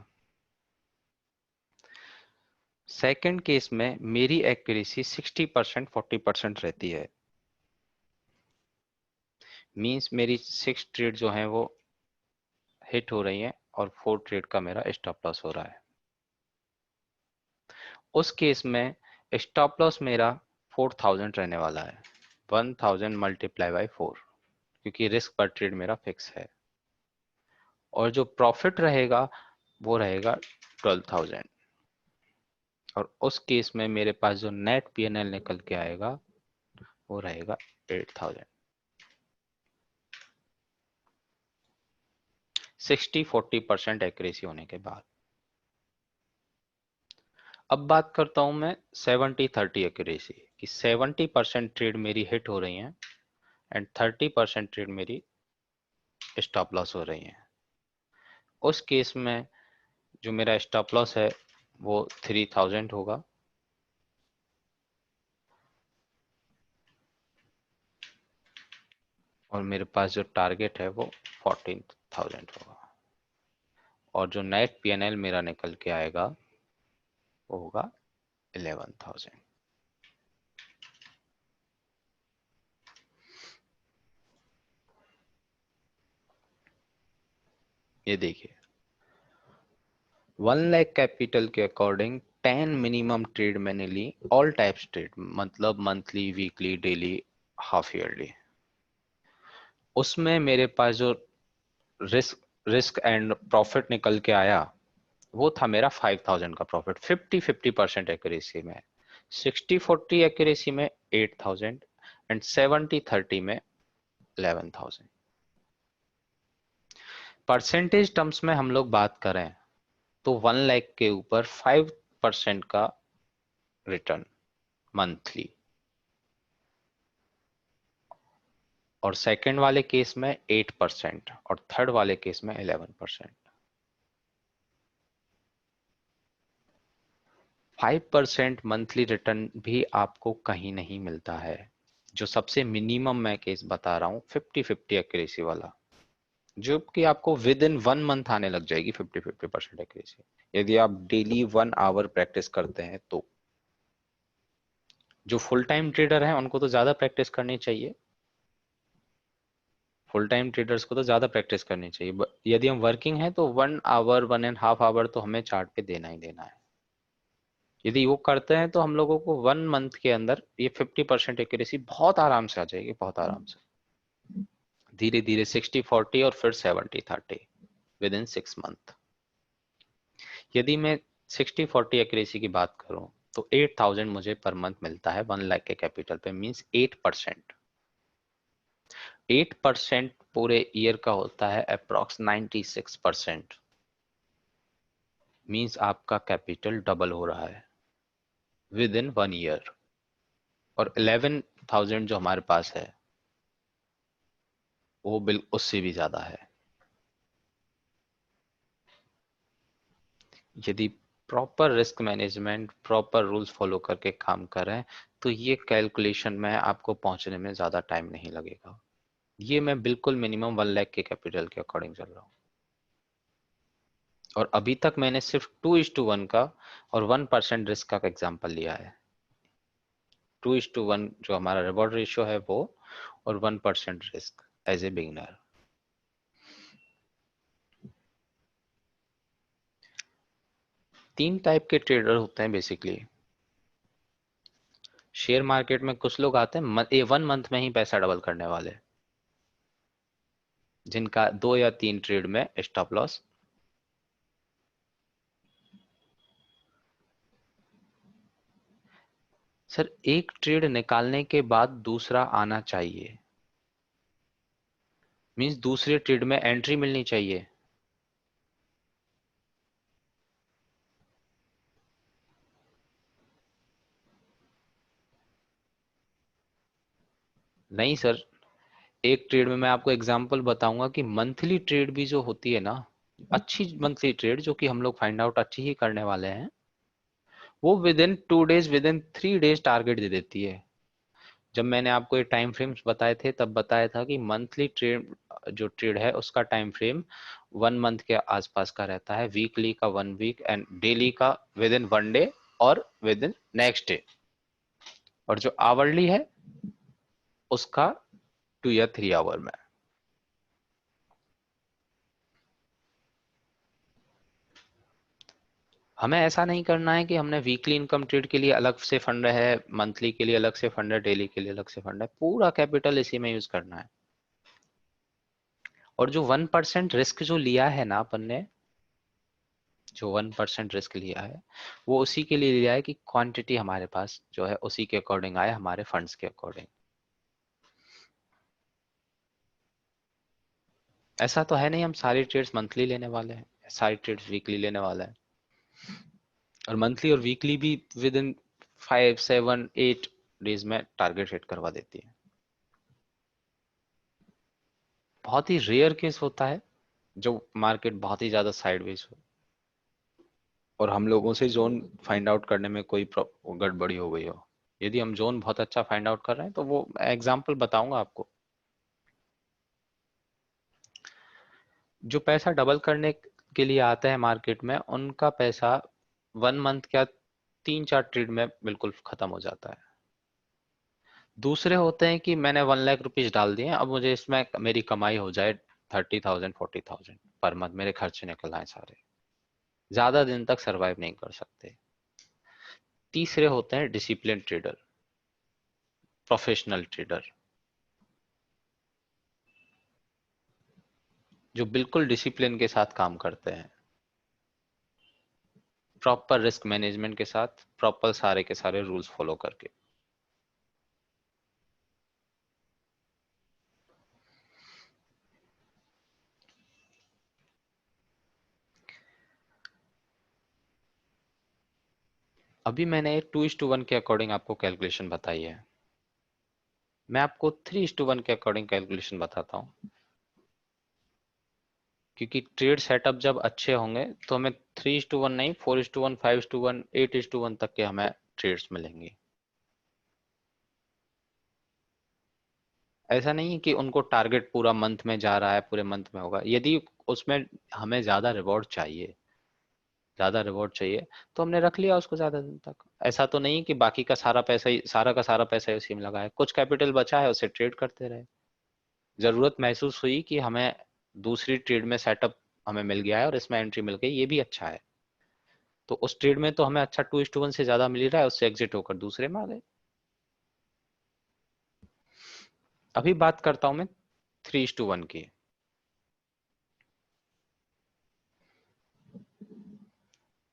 सेकंड केस में मेरी एक्यूरेसी 60% 40% रहती है। मींस मेरी 6 ट्रेड जो है वो हिट हो रही है और 4 ट्रेड का मेरा स्टॉप लॉस हो रहा है। उस केस में स्टॉप लॉस मेरा 4000 रहने वाला है, 1000 मल्टीप्लाई बाई 4, क्योंकि रिस्क पर ट्रेड मेरा फिक्स है। और जो प्रॉफिट रहेगा वो रहेगा 12000। और उस केस में मेरे पास जो नेट पीएनएल निकल के आएगा वो रहेगा 8000। 60-40% एक्यूरेसी होने के बाद। अब बात करता हूं मैं 70-30 एक्यूरेसी की। 70% ट्रेड मेरी हिट हो रही हैं एंड 30% ट्रेड मेरी स्टॉप लॉस हो रही हैं। उस केस में जो मेरा स्टॉप लॉस है वो 3000 होगा और मेरे पास जो टारगेट है वो 14000 होगा। और जो नेट पीएनएल मेरा निकल के आएगा वो होगा 11000। ये देखिए, 1 लाख कैपिटल के अकॉर्डिंग 10 मिनिमम ट्रेड मैंने ली, ऑल टाइप्स ट्रेड, मतलब monthly, weekly, daily, half yearly. उसमें मेरे पास जो रिस्क रिस्क एंड प्रॉफिट निकल के आया वो था मेरा 5000 का प्रॉफिट। 50-50% एक्यूरेसी में, 60-40 एक्यूरेसी में 8000 एंड 70-30 में 11000। परसेंटेज टर्म्स में हम लोग बात करें तो 1 लाख के ऊपर 5% का रिटर्न मंथली, और सेकंड वाले केस में 8% और थर्ड वाले केस में 11%। 5% मंथली रिटर्न भी आपको कहीं नहीं मिलता है। जो सबसे मिनिमम मैं केस बता रहा हूं 50-50 एक्यूरेसी वाला, जो कि आपको विद इन 1 मंथ आने लग जाएगी 50-50% एक्यूरेसी, यदि आप डेली 1 आवर प्रैक्टिस करते हैं तो। जो फुल टाइम ट्रेडर हैं उनको तो ज्यादा प्रैक्टिस करनी चाहिए, फुल टाइम ट्रेडर्स को तो ज्यादा प्रैक्टिस करनी चाहिए। यदि हम वर्किंग है तो 1 आवर 1.5 आवर तो हमें चार्ट पे देना ही देना है। यदि वो करते हैं तो हम लोगों को 1 मंथ के अंदर ये 50% एक्यूरेसी बहुत आराम से आ जाएगी, बहुत आराम से। धीरे धीरे 60-40 और फिर 70-30 विद इन 6 मंथ। यदि मैं 60-40 एक्यूरेसी की बात करूं तो 8000 मुझे पर मंथ मिलता है 1 लाख के कैपिटल पे, मींस 8%। 8% पूरे ईयर का होता है अप्रॉक्स 96%। मींस आपका कैपिटल डबल हो रहा है विद इन 1 ईयर। और 11,000 जो हमारे पास है वो बिल उससे भी ज्यादा है। यदि proper risk management, proper rules follow करके काम करें तो ये कैलकुलेशन में आपको पहुंचने में ज्यादा टाइम नहीं लगेगा। ये मैं बिल्कुल मिनिमम 1 लाख के कैपिटल के अकॉर्डिंग चल रहा हूँ। और अभी तक मैंने सिर्फ 2:1 का और 1% रिस्क का एग्जाम्पल लिया है। 2:1 जो हमारा रिवॉर्ड रेशियो है वो, और 1% रिस्क एज ए बिगिनर। तीन टाइप के ट्रेडर होते हैं बेसिकली। शेयर मार्केट में कुछ लोग आते हैं 1 मंथ में ही पैसा डबल करने वाले, जिनका 2 या 3 ट्रेड में स्टॉप लॉस। सर एक ट्रेड निकालने के बाद दूसरा आना चाहिए, मींस दूसरे ट्रेड में एंट्री मिलनी चाहिए। नहीं सर, एक ट्रेड में मैं आपको एग्जांपल बताऊंगा कि मंथली ट्रेड भी जो होती है ना, अच्छी मंथली ट्रेड जो कि हम लोग फाइंड आउट अच्छी ही करने वाले हैं, वो within 2 days, within 3 days target दे देती है। जब मैंने आपको ये टाइम फ्रेम्स बताए थे तब बताया था कि मंथली ट्रेड जो ट्रेड है उसका टाइम फ्रेम 1 मंथ के आसपास का रहता है, वीकली का 1 वीक, एंड डेली का विद इन 1 डे और विद इन नेक्स्ट डे, और जो आवरली है उसका 2 या 3 आवर में। हमें ऐसा नहीं करना है कि हमने वीकली इनकम ट्रेड के लिए अलग से फंड है, मंथली के लिए अलग से फंड है, डेली के लिए अलग से फंड है, पूरा कैपिटल इसी में यूज करना है। और जो 1% रिस्क जो लिया है ना अपन ने, जो 1% रिस्क लिया है वो उसी के लिए लिया है कि क्वांटिटी हमारे पास जो है उसी के अकॉर्डिंग आए, हमारे फंड्स के अकॉर्डिंग। ऐसा तो है नहीं हम सारी ट्रेड्स मंथली लेने वाले हैं, सारी ट्रेड्स वीकली लेने वाले हैं। और मंथली और वीकली भी विद इन 5, 7, 8 डेज में टारगेट हिट करवा देती है। बहुत ही रेयर केस होता है जो मार्केट बहुत ही ज्यादा साइडवेज हो और हम लोगों से जोन फाइंड आउट करने में कोई गड़बड़ी हो गई हो। यदि हम जोन बहुत अच्छा फाइंड आउट कर रहे हैं तो वो एग्जांपल बताऊंगा आपको। जो पैसा डबल करने के लिए आता है मार्केट में, उनका पैसा 1 मंथ क्या 3, 4 ट्रेड में बिल्कुल खत्म हो जाता है। दूसरे होते हैं कि मैंने 1 लाख रुपीज डाल दिए, अब मुझे इसमें मेरी कमाई हो जाए 30,000 40,000 पर मंथ, मेरे खर्चे निकल आए सारे, ज्यादा दिन तक सरवाइव नहीं कर सकते। तीसरे होते हैं डिसिप्लिन ट्रेडर, प्रोफेशनल ट्रेडर, जो बिल्कुल डिसिप्लिन के साथ काम करते हैं, प्रॉपर रिस्क मैनेजमेंट के साथ, प्रॉपर सारे के सारे रूल्स फॉलो करके। अभी मैंने 2:1 के अकॉर्डिंग आपको कैलकुलेशन बताई है, मैं आपको 3:1 के अकॉर्डिंग कैलकुलेशन बताता हूँ। क्योंकि ट्रेड सेटअप जब अच्छे होंगे तो हमें 3:1 नहीं, 4:1, 5:1, 8:1 तक के हमें ट्रेड्स मिलेंगे। ऐसा नहीं है कि उनको टारगेट पूरा मंथ में जा रहा है, पूरे मंथ में होगा। यदि उसमें हमें ज्यादा रिवॉर्ड चाहिए तो हमने रख लिया उसको ज्यादा दिन तक। ऐसा तो नहीं कि बाकी का सारा पैसा ही, सारा का सारा पैसा ही उसी में लगा है, कुछ कैपिटल बचा है उसे ट्रेड करते रहे। जरूरत महसूस हुई कि हमें दूसरी ट्रेड में सेटअप हमें मिल गया है और इसमें एंट्री मिल गई, ये भी अच्छा है, तो उस ट्रेड में तो हमें अच्छा 2:1 से ज्यादा मिल रहा है, उससे एग्जिट होकर दूसरे में आ गए। अभी बात करता हूं मैं 3:1 की।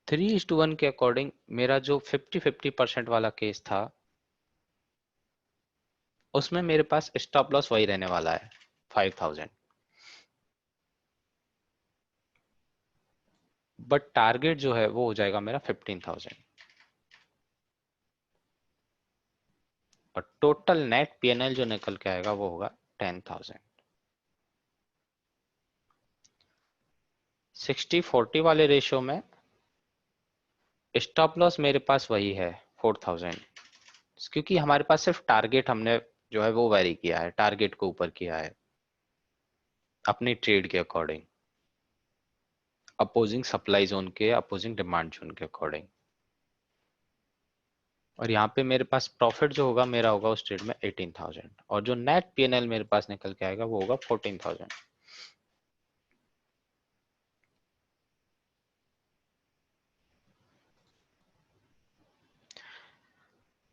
3:1 के अकॉर्डिंग मेरा जो 50-50% वाला केस था, उसमें मेरे पास स्टॉप लॉस वही रहने वाला है 5000, बट टारगेट जो है वो हो जाएगा मेरा 15000, और टोटल नेट पीएनएल जो निकल के आएगा वो होगा 10000। 60-40 वाले रेशियो में स्टॉप लॉस मेरे पास वही है 4000, क्योंकि हमारे पास सिर्फ टारगेट हमने जो है वो वेरी किया है, टारगेट को ऊपर किया है अपनी ट्रेड के अकॉर्डिंग, अपोजिंग सप्लाई जोन के, अपोजिंग डिमांड जोन के अकॉर्डिंग। और यहाँ पे मेरे पास प्रॉफिट जो होगा मेरा होगा उस ट्रेड में 18000, और जो नेट पीएनएल मेरे पास निकल के आएगा वो होगा 14000।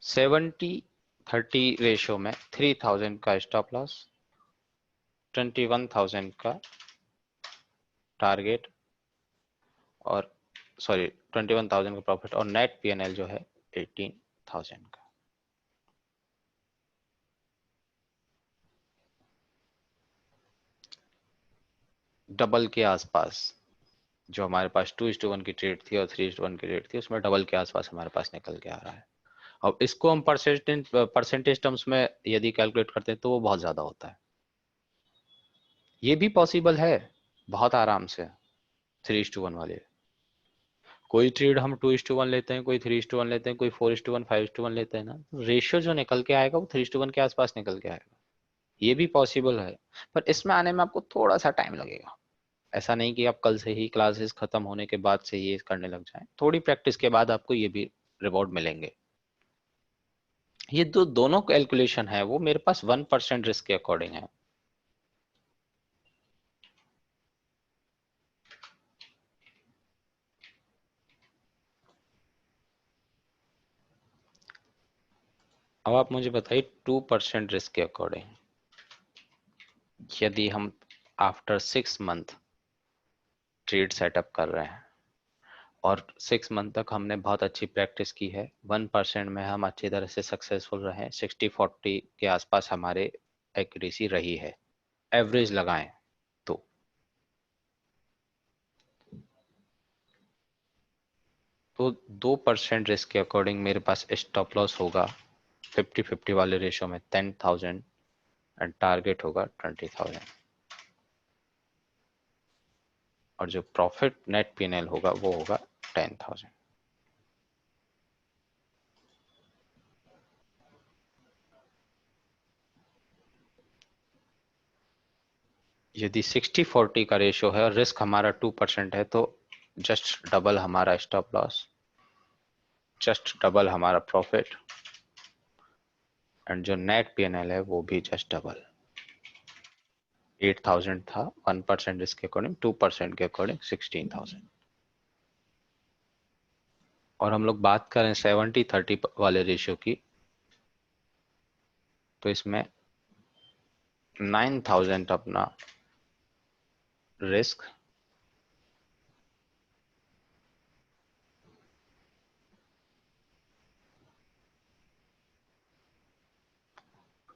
70-30 रेशियो में 3000 का स्टॉप लॉस, 21,000 का टारगेट, और सॉरी 21,000 का प्रॉफिट, और नेट पीएनएल जो है 18,000 का। डबल के आसपास जो हमारे पास 2:1 की ट्रेड थी और 3:1 की ट्रेड थी, उसमें डबल के आसपास हमारे पास निकल के आ रहा है। अब इसको हम परसेंटेज टर्म्स में यदि कैलकुलेट करते हैं तो वो बहुत ज्यादा होता है। ये भी पॉसिबल है बहुत आराम से 3:1 वाले। कोई ट्रेड हम 2:1 लेते हैं, कोई 3:1 लेते हैं, कोई 4:1, 5:1 लेते हैं ना, रेशियो जो निकल के आएगा वो 3:1 के आसपास निकल के आएगा। ये भी पॉसिबल है, पर इसमें आने में आपको थोड़ा सा टाइम लगेगा। ऐसा नहीं कि आप कल से ही क्लासेस खत्म होने के बाद से ये करने लग जाएं, थोड़ी प्रैक्टिस के बाद आपको ये भी रिवॉर्ड मिलेंगे। ये दोनों कैलकुलेशन है वो मेरे पास 1% रिस्क के अकॉर्डिंग है। अब आप मुझे बताइए 2% रिस्क के अकॉर्डिंग यदि हम आफ्टर 6 मंथ ट्रेड सेटअप कर रहे हैं और 6 मंथ तक हमने बहुत अच्छी प्रैक्टिस की है, 1% में हम अच्छी तरह से सक्सेसफुल रहे, 60-40 के आसपास हमारे एक्यूरेसी रही है, एवरेज लगाएं तो 2% रिस्क के अकॉर्डिंग मेरे पास स्टॉप लॉस होगा 50-50 वाले रेशियो में 10,000 एंड टारगेट होगा 20,000, और जो प्रॉफिट नेट पीएनएल होगा वो होगा 10,000। यदि 60-40 का रेशियो है और रिस्क हमारा 2% है तो जस्ट डबल हमारा स्टॉप लॉस, जस्ट डबल हमारा प्रॉफिट, एंड जो नेट पीएनएल है वो भी जस्ट डबल। 8,000 था 1% रिस्क के अकॉर्डिंग, 2% के अकॉर्डिंग 16,000। और हम लोग बात करें 70-30 वाले रेशियो की, तो इसमें 9,000 अपना रिस्क,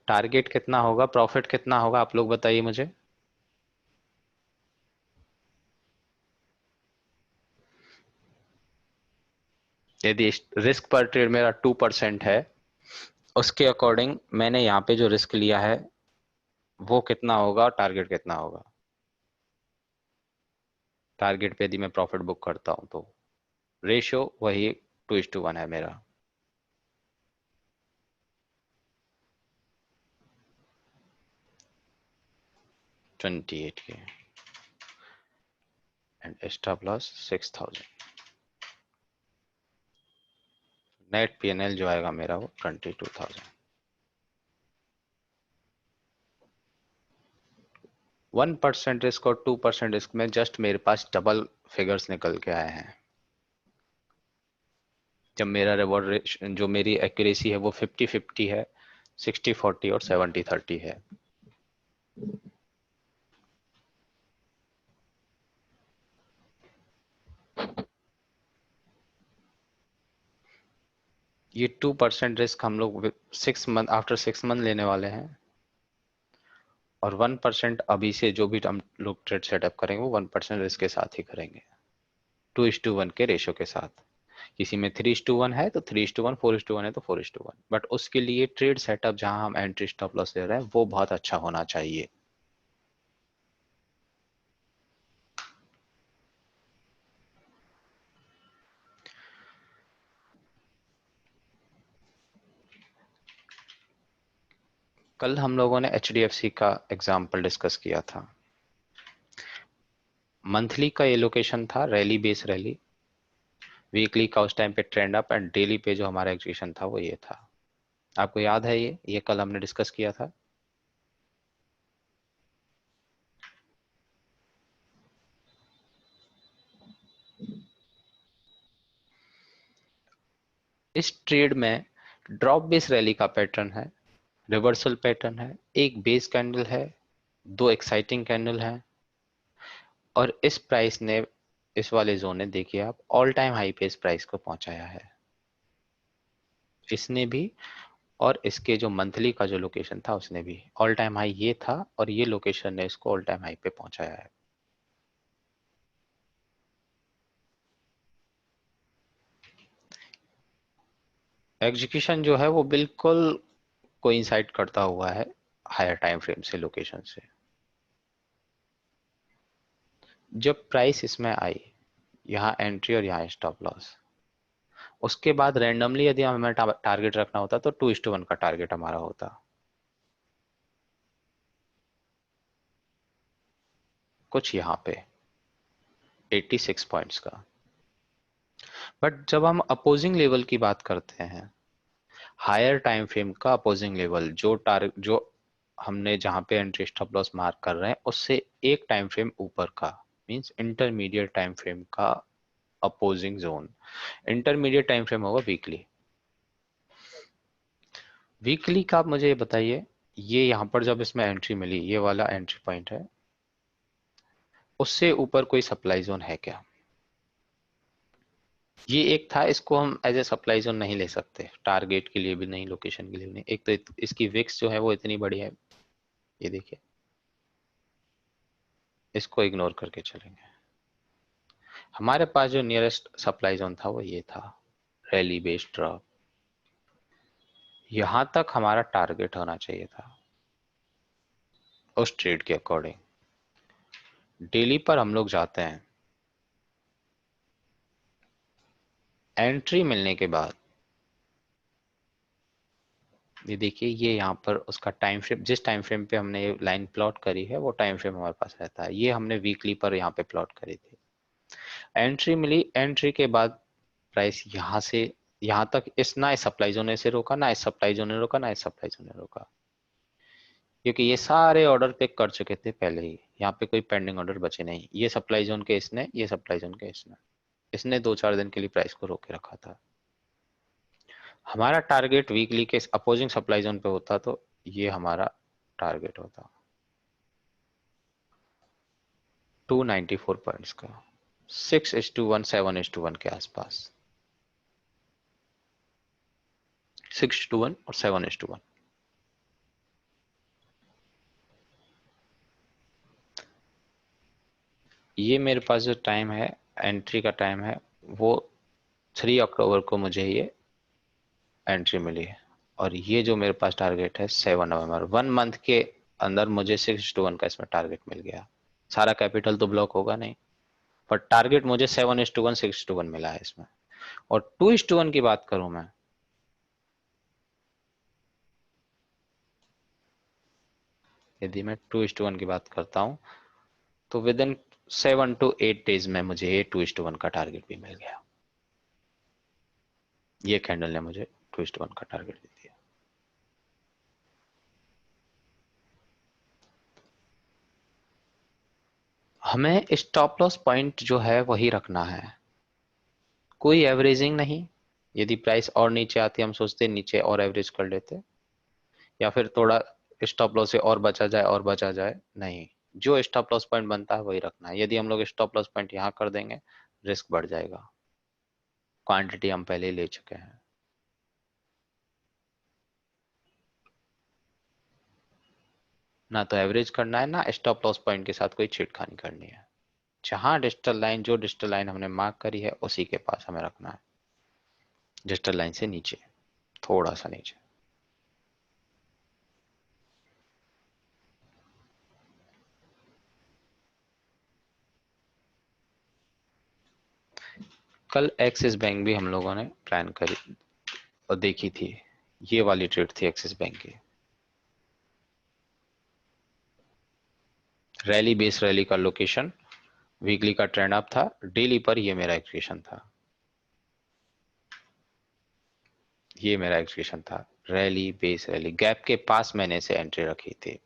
टारगेट कितना होगा, प्रॉफिट कितना होगा, आप लोग बताइए मुझे। यदि रिस्क पर ट्रेड मेरा 2% है, उसके अकॉर्डिंग मैंने यहाँ पे जो रिस्क लिया है वो कितना होगा, टारगेट कितना होगा। टारगेट पे यदि मैं प्रॉफिट बुक करता हूं तो रेशियो वही 2:1 है मेरा। ट्वेंटी एट के and stop loss 6,000, net PNL जो आएगा मेरा वो 22,000। 1% रिस्क और 2% रिस्क में जस्ट मेरे पास डबल फिगर्स निकल के आए हैं। जब मेरा रिवॉर्ड जो मेरी एक्यूरेसी है वो 50-50 है, 60-40 और 70-30 है। ये 2% रिस्क हम लोग 6 मंथ आफ्टर 6 मंथ लेने वाले हैं, और 1% अभी से जो भी हम लोग ट्रेड सेटअप करेंगे वो 1% रिस्क के साथ ही करेंगे, 2:1 के रेशो के साथ। किसी में 3:1 है तो 3:1, 4:1 है तो 4:1, बट उसके लिए ट्रेड सेटअप जहां हम एंट्री स्टॉप लॉस ले रहे हैं वो बहुत अच्छा होना चाहिए। कल हम लोगों ने HDFC का एग्जाम्पल डिस्कस किया था। मंथली का ये लोकेशन था, रैली बेस रैली। वीकली का उस टाइम पे ट्रेंड अप, एंड डेली पे जो हमारा एग्जीक्यूशन था वो ये था। आपको याद है ये कल हमने डिस्कस किया था। इस ट्रेड में ड्रॉप बेस रैली का पैटर्न है, रिवर्सल पैटर्न है, एक बेस कैंडल है, दो एक्साइटिंग कैंडल है, और इस प्राइस ने, इस वाले जोन ने देखिए आप ऑल टाइम हाई पे इस प्राइस को पहुंचाया है, इसने भी, और इसके जो मंथली का जो लोकेशन था उसने भी। ऑल टाइम हाई ये था और ये लोकेशन ने इसको ऑल टाइम हाई पे पहुंचाया है। एग्जीक्यूशन जो है वो बिल्कुल कोइंसाइड करता हुआ है हायर टाइम फ्रेम से, लोकेशन से। जब प्राइस इसमें आई, यहाँ एंट्री और यहाँ स्टॉप लॉस, उसके बाद रैंडमली यदि हमें टारगेट रखना होता तो 2:1 का टारगेट हमारा होता, कुछ यहाँ पे 86 पॉइंट्स का। बट जब हम अपोजिंग लेवल की बात करते हैं, हायर टाइम फ्रेम का अपोजिंग लेवल, जो टारगेट जो हमने जहां पे एंट्री स्टॉप लॉस मार्क कर रहे हैं उससे एक टाइम फ्रेम ऊपर का, मींस इंटरमीडिएट टाइम फ्रेम का opposing zone. Intermediate time frame होगा वीकली। वीकली का आप मुझे ये बताइए, ये यहाँ पर जब इसमें एंट्री मिली, ये वाला एंट्री पॉइंट है, उससे ऊपर कोई सप्लाई जोन है क्या? ये एक था, इसको हम एज ए सप्लाई जोन नहीं ले सकते, टारगेट के लिए भी नहीं, लोकेशन के लिए भी नहीं। एक तो इसकी विक्स जो है वो इतनी बड़ी है, ये देखिए, इसको इग्नोर करके चलेंगे। हमारे पास जो नियरेस्ट सप्लाई जोन था वो ये था, रैली बेस्ड ड्रॉप। यहां तक हमारा टारगेट होना चाहिए था उस ट्रेड के अकॉर्डिंग। डेली पर हम लोग जाते हैं, एंट्री मिलने के बाद ये देखिए, ये यहाँ पर उसका टाइम फ्रेम, जिस टाइम फ्रेम पे हमने ये लाइन प्लॉट करी है वो टाइम फ्रेम हमारे पास रहता है। ये हमने वीकली पर यहाँ पे प्लॉट करी थी। एंट्री मिली, एंट्री के बाद प्राइस यहाँ से यहाँ तक इस, ना इस सप्लाई जोन से रोका, ना इस सप्लाई जोन ने रोका, ना इस सप्लाई जोन ने रोका, क्योंकि ये सारे ऑर्डर पे कर चुके थे पहले ही। यहाँ पे कोई पेंडिंग ऑर्डर बचे नहीं। ये सप्लाई जोन के इसने, ये सप्लाई जोन के इसने, इसने 2-4 दिन के लिए प्राइस को रोके रखा था। हमारा टारगेट वीकली के अपोजिंग सप्लाई जोन पे होता तो ये हमारा टारगेट होता 294 पॉइंट्स का, 6:1, 7:1 के आसपास, 6:1 और 7:1। ये मेरे पास जो टाइम है, एंट्री का टाइम है, वो 3 अक्टूबर को मुझे ये एंट्री मिली है, और ये जो मेरे पास टारगेट है 7 नवंबर, 1 मंथ के अंदर मुझे 6:1 का इसमें टारगेट मिल गया। सारा कैपिटल तो ब्लॉक होगा नहीं, पर टारगेट मुझे 7:1, 6:1 मिला है इसमें। और 2:1 की बात करूं मैं, यदि मैं 2:1 की बात करता हूं तो विद इन 7 to 8 डेज में मुझे ये 2:1 का टारगेट भी मिल गया। ये कैंडल ने मुझे 2:1 का टारगेट दे दिया। हमें स्टॉप लॉस पॉइंट जो है वही रखना है, कोई एवरेजिंग नहीं। यदि प्राइस और नीचे आती, हम सोचते नीचे और एवरेज कर लेते, या फिर थोड़ा स्टॉप लॉस से और बचा जाए, और बचा जाए, नहीं। जो स्टॉप लॉस पॉइंट बनता है वही रखना है। यदि हम लोग स्टॉप लॉस पॉइंट यहाँ कर देंगे, रिस्क बढ़ जाएगा, क्वांटिटी हम पहले ही ले चुके हैं। ना तो एवरेज करना है, ना स्टॉप लॉस पॉइंट के साथ कोई छेड़खानी करनी है। जहां डिजिटल लाइन, जो डिजिटल लाइन हमने मार्क करी है उसी के पास हमें रखना है, डिजिटल लाइन से नीचे, थोड़ा सा नीचे। कल एक्सिस बैंक भी हम लोगों ने प्लान करी और देखी थी, ये वाली ट्रेड थी एक्सिस बैंक की, रैली बेस रैली का लोकेशन, वीकली का ट्रेंड अप था, डेली पर ये मेरा एक्सप्रेशन था, ये मेरा एक्सप्रेशन था, रैली बेस रैली, गैप के पास मैंने इसे एंट्री रखी थी।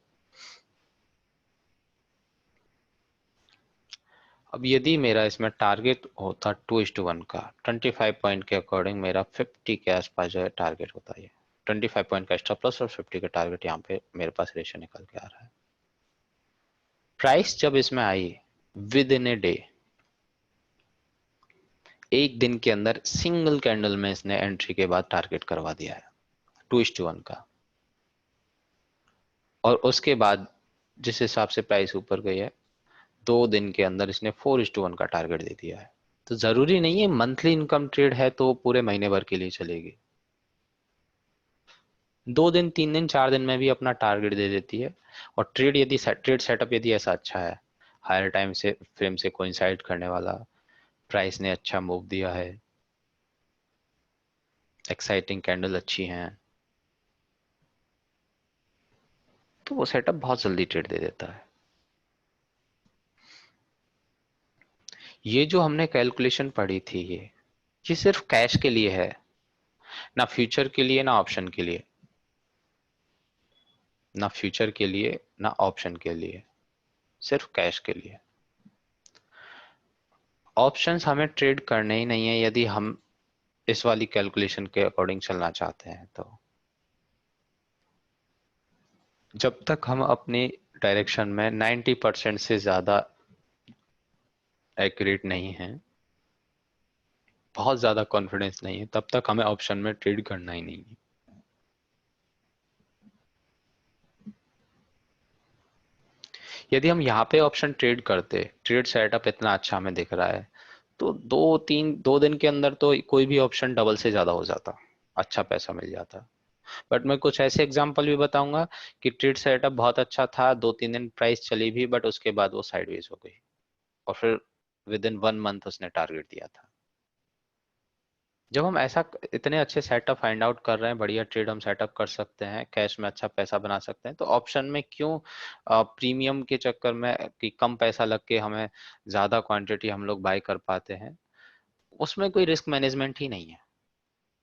अब यदि मेरा इसमें टारगेट होता 2:1 का, 25 पॉइंट के अकॉर्डिंग मेरा 50 के आसपास जो है टारगेट होता है, 25 पॉइंट का स्टॉप लॉस और 50 का टारगेट, यहाँ पे मेरे पास रेशो निकल के आ रहा है। प्राइस जब इसमें आई विद इन ए डे, एक दिन के अंदर सिंगल कैंडल में इसने एंट्री के बाद टारगेट करवा दिया है 2:1 का, और उसके बाद जिस हिसाब से प्राइस ऊपर गई है, 2 दिन के अंदर इसने 4:1 का टारगेट दे दिया है। तो जरूरी नहीं है मंथली इनकम ट्रेड है तो पूरे महीने भर के लिए चलेगी, 2 दिन 3 दिन 4 दिन में भी अपना टारगेट दे देती है। और ट्रेड यदि ट्रेड सेटअप यदि ऐसा अच्छा है, हायर टाइम से फ्रेम से कोइंसाइड करने वाला, प्राइस ने अच्छा मूव दिया है, एक्साइटिंग कैंडल अच्छी हैं, तो वो सेटअप बहुत जल्दी ट्रेड दे देता है। ये जो हमने कैलकुलेशन पढ़ी थी, ये सिर्फ कैश के लिए है, ना फ्यूचर के लिए ना ऑप्शन के लिए, ना फ्यूचर के लिए ना ऑप्शन के लिए, सिर्फ कैश के लिए। ऑप्शंस हमें ट्रेड करने ही नहीं है यदि हम इस वाली कैलकुलेशन के अकॉर्डिंग चलना चाहते हैं तो। जब तक हम अपनी डायरेक्शन में 90% से ज्यादा एक्यूरेट नहीं है, बहुत ज्यादा कॉन्फिडेंस नहीं है, तब तक हमें ऑप्शन में ट्रेड करना ही नहीं है। यदि हम यहाँ पे ऑप्शन ट्रेड करते, ट्रेड सेटअप इतना अच्छा हमें दिख रहा है, तो 2 दिन के अंदर तो कोई भी ऑप्शन डबल से ज्यादा हो जाता, अच्छा पैसा मिल जाता। बट मैं कुछ ऐसे एग्जांपल भी बताऊंगा कि ट्रेड सेटअप बहुत अच्छा था, 2-3 दिन प्राइस चली भी, बट उसके बाद वो साइडवेज हो गई, और फिर विद इन 1 मंथ उसने टारगेट दिया था। जब हम ऐसा इतने अच्छे सेटअप फाइंड आउट कर रहे हैं, बढ़िया ट्रेड हम सेटअप कर सकते हैं, कैश में अच्छा पैसा बना सकते हैं, तो ऑप्शन में क्यों प्रीमियम के चक्कर में कि कम पैसा लग के हमें ज्यादा क्वांटिटी हम लोग बाय कर पाते हैं, उसमें कोई रिस्क मैनेजमेंट ही नहीं है।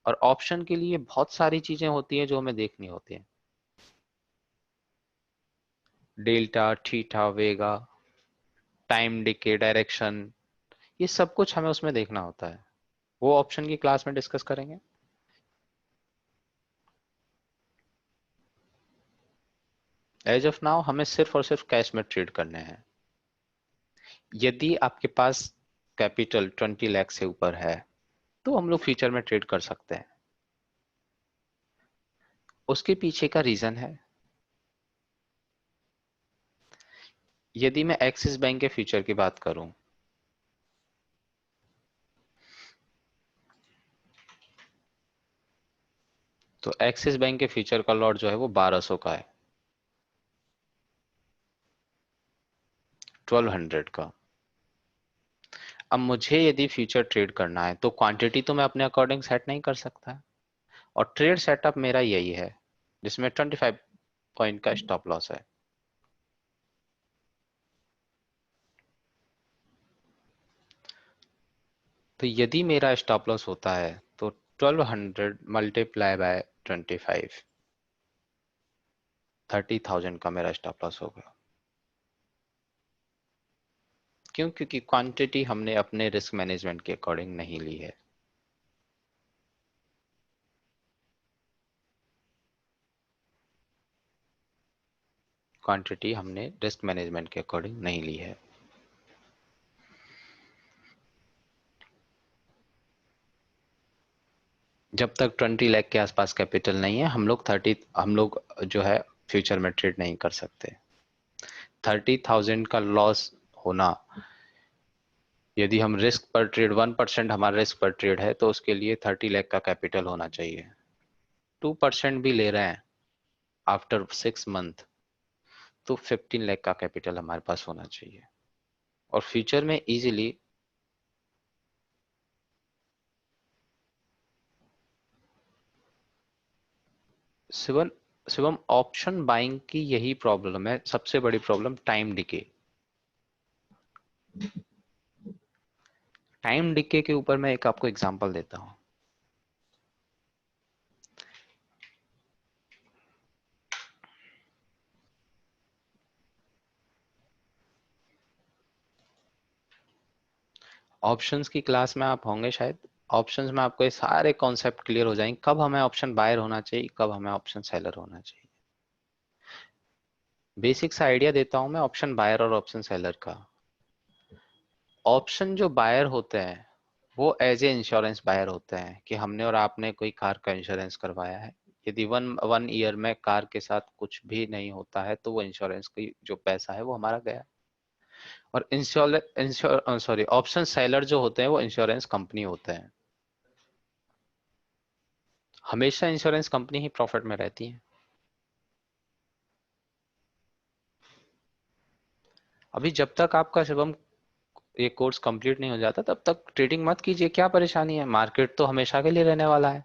और ऑप्शन के लिए बहुत सारी चीजें होती हैं जो हमें देखनी होती हैं, डेल्टा, थीटा, वेगा, टाइम डिके, डायरेक्शन, ये सब कुछ हमें उसमें देखना होता है। वो ऑप्शन की क्लास में डिस्कस करेंगे। एज ऑफ नाउ हमें सिर्फ और सिर्फ कैश में ट्रेड करने हैं। यदि आपके पास कैपिटल 20 लाख से ऊपर है तो हम लोग फ्यूचर में ट्रेड कर सकते हैं। उसके पीछे का रीजन है, यदि मैं एक्सिस बैंक के फ्यूचर की बात करूं, तो एक्सिस बैंक के फ्यूचर का लॉट जो है वो 1200 का है, 1200 का। अब मुझे यदि फ्यूचर ट्रेड करना है तो क्वांटिटी तो मैं अपने अकॉर्डिंग सेट नहीं कर सकता, और ट्रेड सेटअप मेरा यही है जिसमें 25 पॉइंट का स्टॉप लॉस है। तो यदि मेरा स्टॉप लॉस होता है तो 1200 मल्टीप्लाई बाय 25, 30,000 का मेरा स्टॉप लॉस होगा। क्यों? क्योंकि क्वांटिटी हमने अपने रिस्क मैनेजमेंट के अकॉर्डिंग नहीं ली है। क्वांटिटी हमने रिस्क मैनेजमेंट के अकॉर्डिंग नहीं ली है। जब तक 20 लाख के आसपास कैपिटल नहीं है, हम लोग जो है फ्यूचर में ट्रेड नहीं कर सकते। 30,000 का लॉस होना, यदि हम रिस्क पर ट्रेड 1% हमारा रिस्क पर ट्रेड है तो उसके लिए 30 लाख का कैपिटल होना चाहिए। 2% भी ले रहे हैं आफ्टर 6 मंथ तो 15 लाख का कैपिटल हमारे पास होना चाहिए। और फ्यूचर में easily Shivam Shivam option buying की यही प्रॉब्लम है, सबसे बड़ी problem time decay. Time decay के ऊपर मैं एक आपको एग्जांपल देता हूं। ऑप्शंस की क्लास में आप होंगे शायद। ऑप्शंस में आपको ये सारे कॉन्सेप्ट क्लियर हो जाएंगे, कब हमें ऑप्शन बायर होना चाहिए, कब हमें ऑप्शन सेलर होना चाहिए। बेसिक सा आइडिया देता हूं मैं ऑप्शन बायर और ऑप्शन सेलर का। ऑप्शन जो बायर होते हैं वो एज ए इंश्योरेंस बायर होते हैं कि हमने और आपने कोई कार का इंश्योरेंस करवाया है। यदि वन वन ईयर में कार के साथ कुछ भी नहीं होता है तो वो इंश्योरेंस की जो पैसा है वो हमारा गया। और सॉरी ऑप्शन सेलर जो होते हैं वो इंश्योरेंस कंपनी होते हैं। हमेशा इंश्योरेंस कंपनी ही प्रॉफिट में रहती है। अभी जब तक आपका शिवम ये कोर्स कंप्लीट नहीं हो जाता तब तक ट्रेडिंग मत कीजिए, क्या परेशानी है, मार्केट तो हमेशा के लिए रहने वाला है।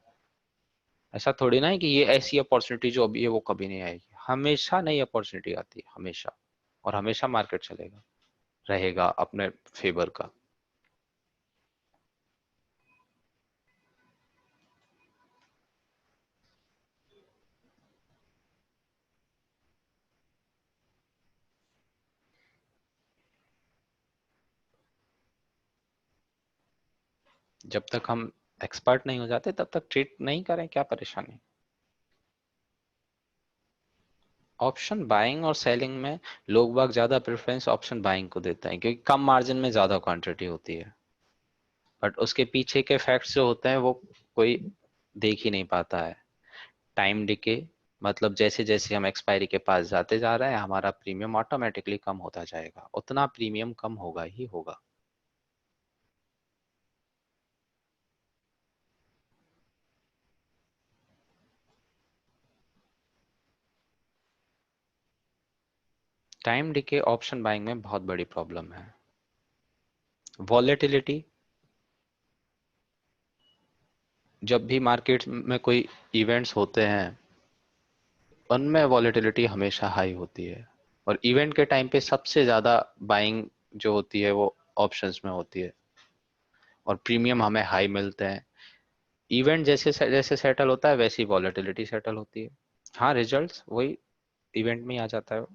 ऐसा थोड़ी ना है कि ये ऐसी अपॉर्चुनिटी जो अभी है वो कभी नहीं आएगी, हमेशा नई अपॉर्चुनिटी आती है हमेशा। और हमेशा मार्केट चलेगा, रहेगा अपने फेवर का। जब तक हम एक्सपर्ट नहीं हो जाते तब तक ट्रेड नहीं करें, क्या परेशानी। ऑप्शन बाइंग और सेलिंग में लोग बाग ज्यादा प्रेफरेंस ऑप्शन बाइंग को देते हैं क्योंकि कम मार्जिन में ज्यादा क्वांटिटी होती है। बट उसके पीछे के फैक्ट्स जो होते हैं वो कोई देख ही नहीं पाता है। टाइम डिके, मतलब जैसे जैसे हम एक्सपायरी के पास जाते जा रहे हैं हमारा प्रीमियम ऑटोमेटिकली कम होता जाएगा, उतना प्रीमियम कम होगा ही होगा। टाइम डिके ऑप्शन बाइंग में बहुत बड़ी प्रॉब्लम है। वॉलेटिलिटी, जब भी मार्केट में कोई इवेंट्स होते हैं उनमें वॉलेटिलिटी हमेशा हाई होती है। और इवेंट के टाइम पे सबसे ज्यादा बाइंग जो होती है वो ऑप्शंस में होती है और प्रीमियम हमें हाई मिलते हैं। इवेंट जैसे जैसे सेटल होता है वैसी वॉलेटिलिटी सेटल होती है। हाँ, रिजल्ट्स वही इवेंट में ही आ जाता है।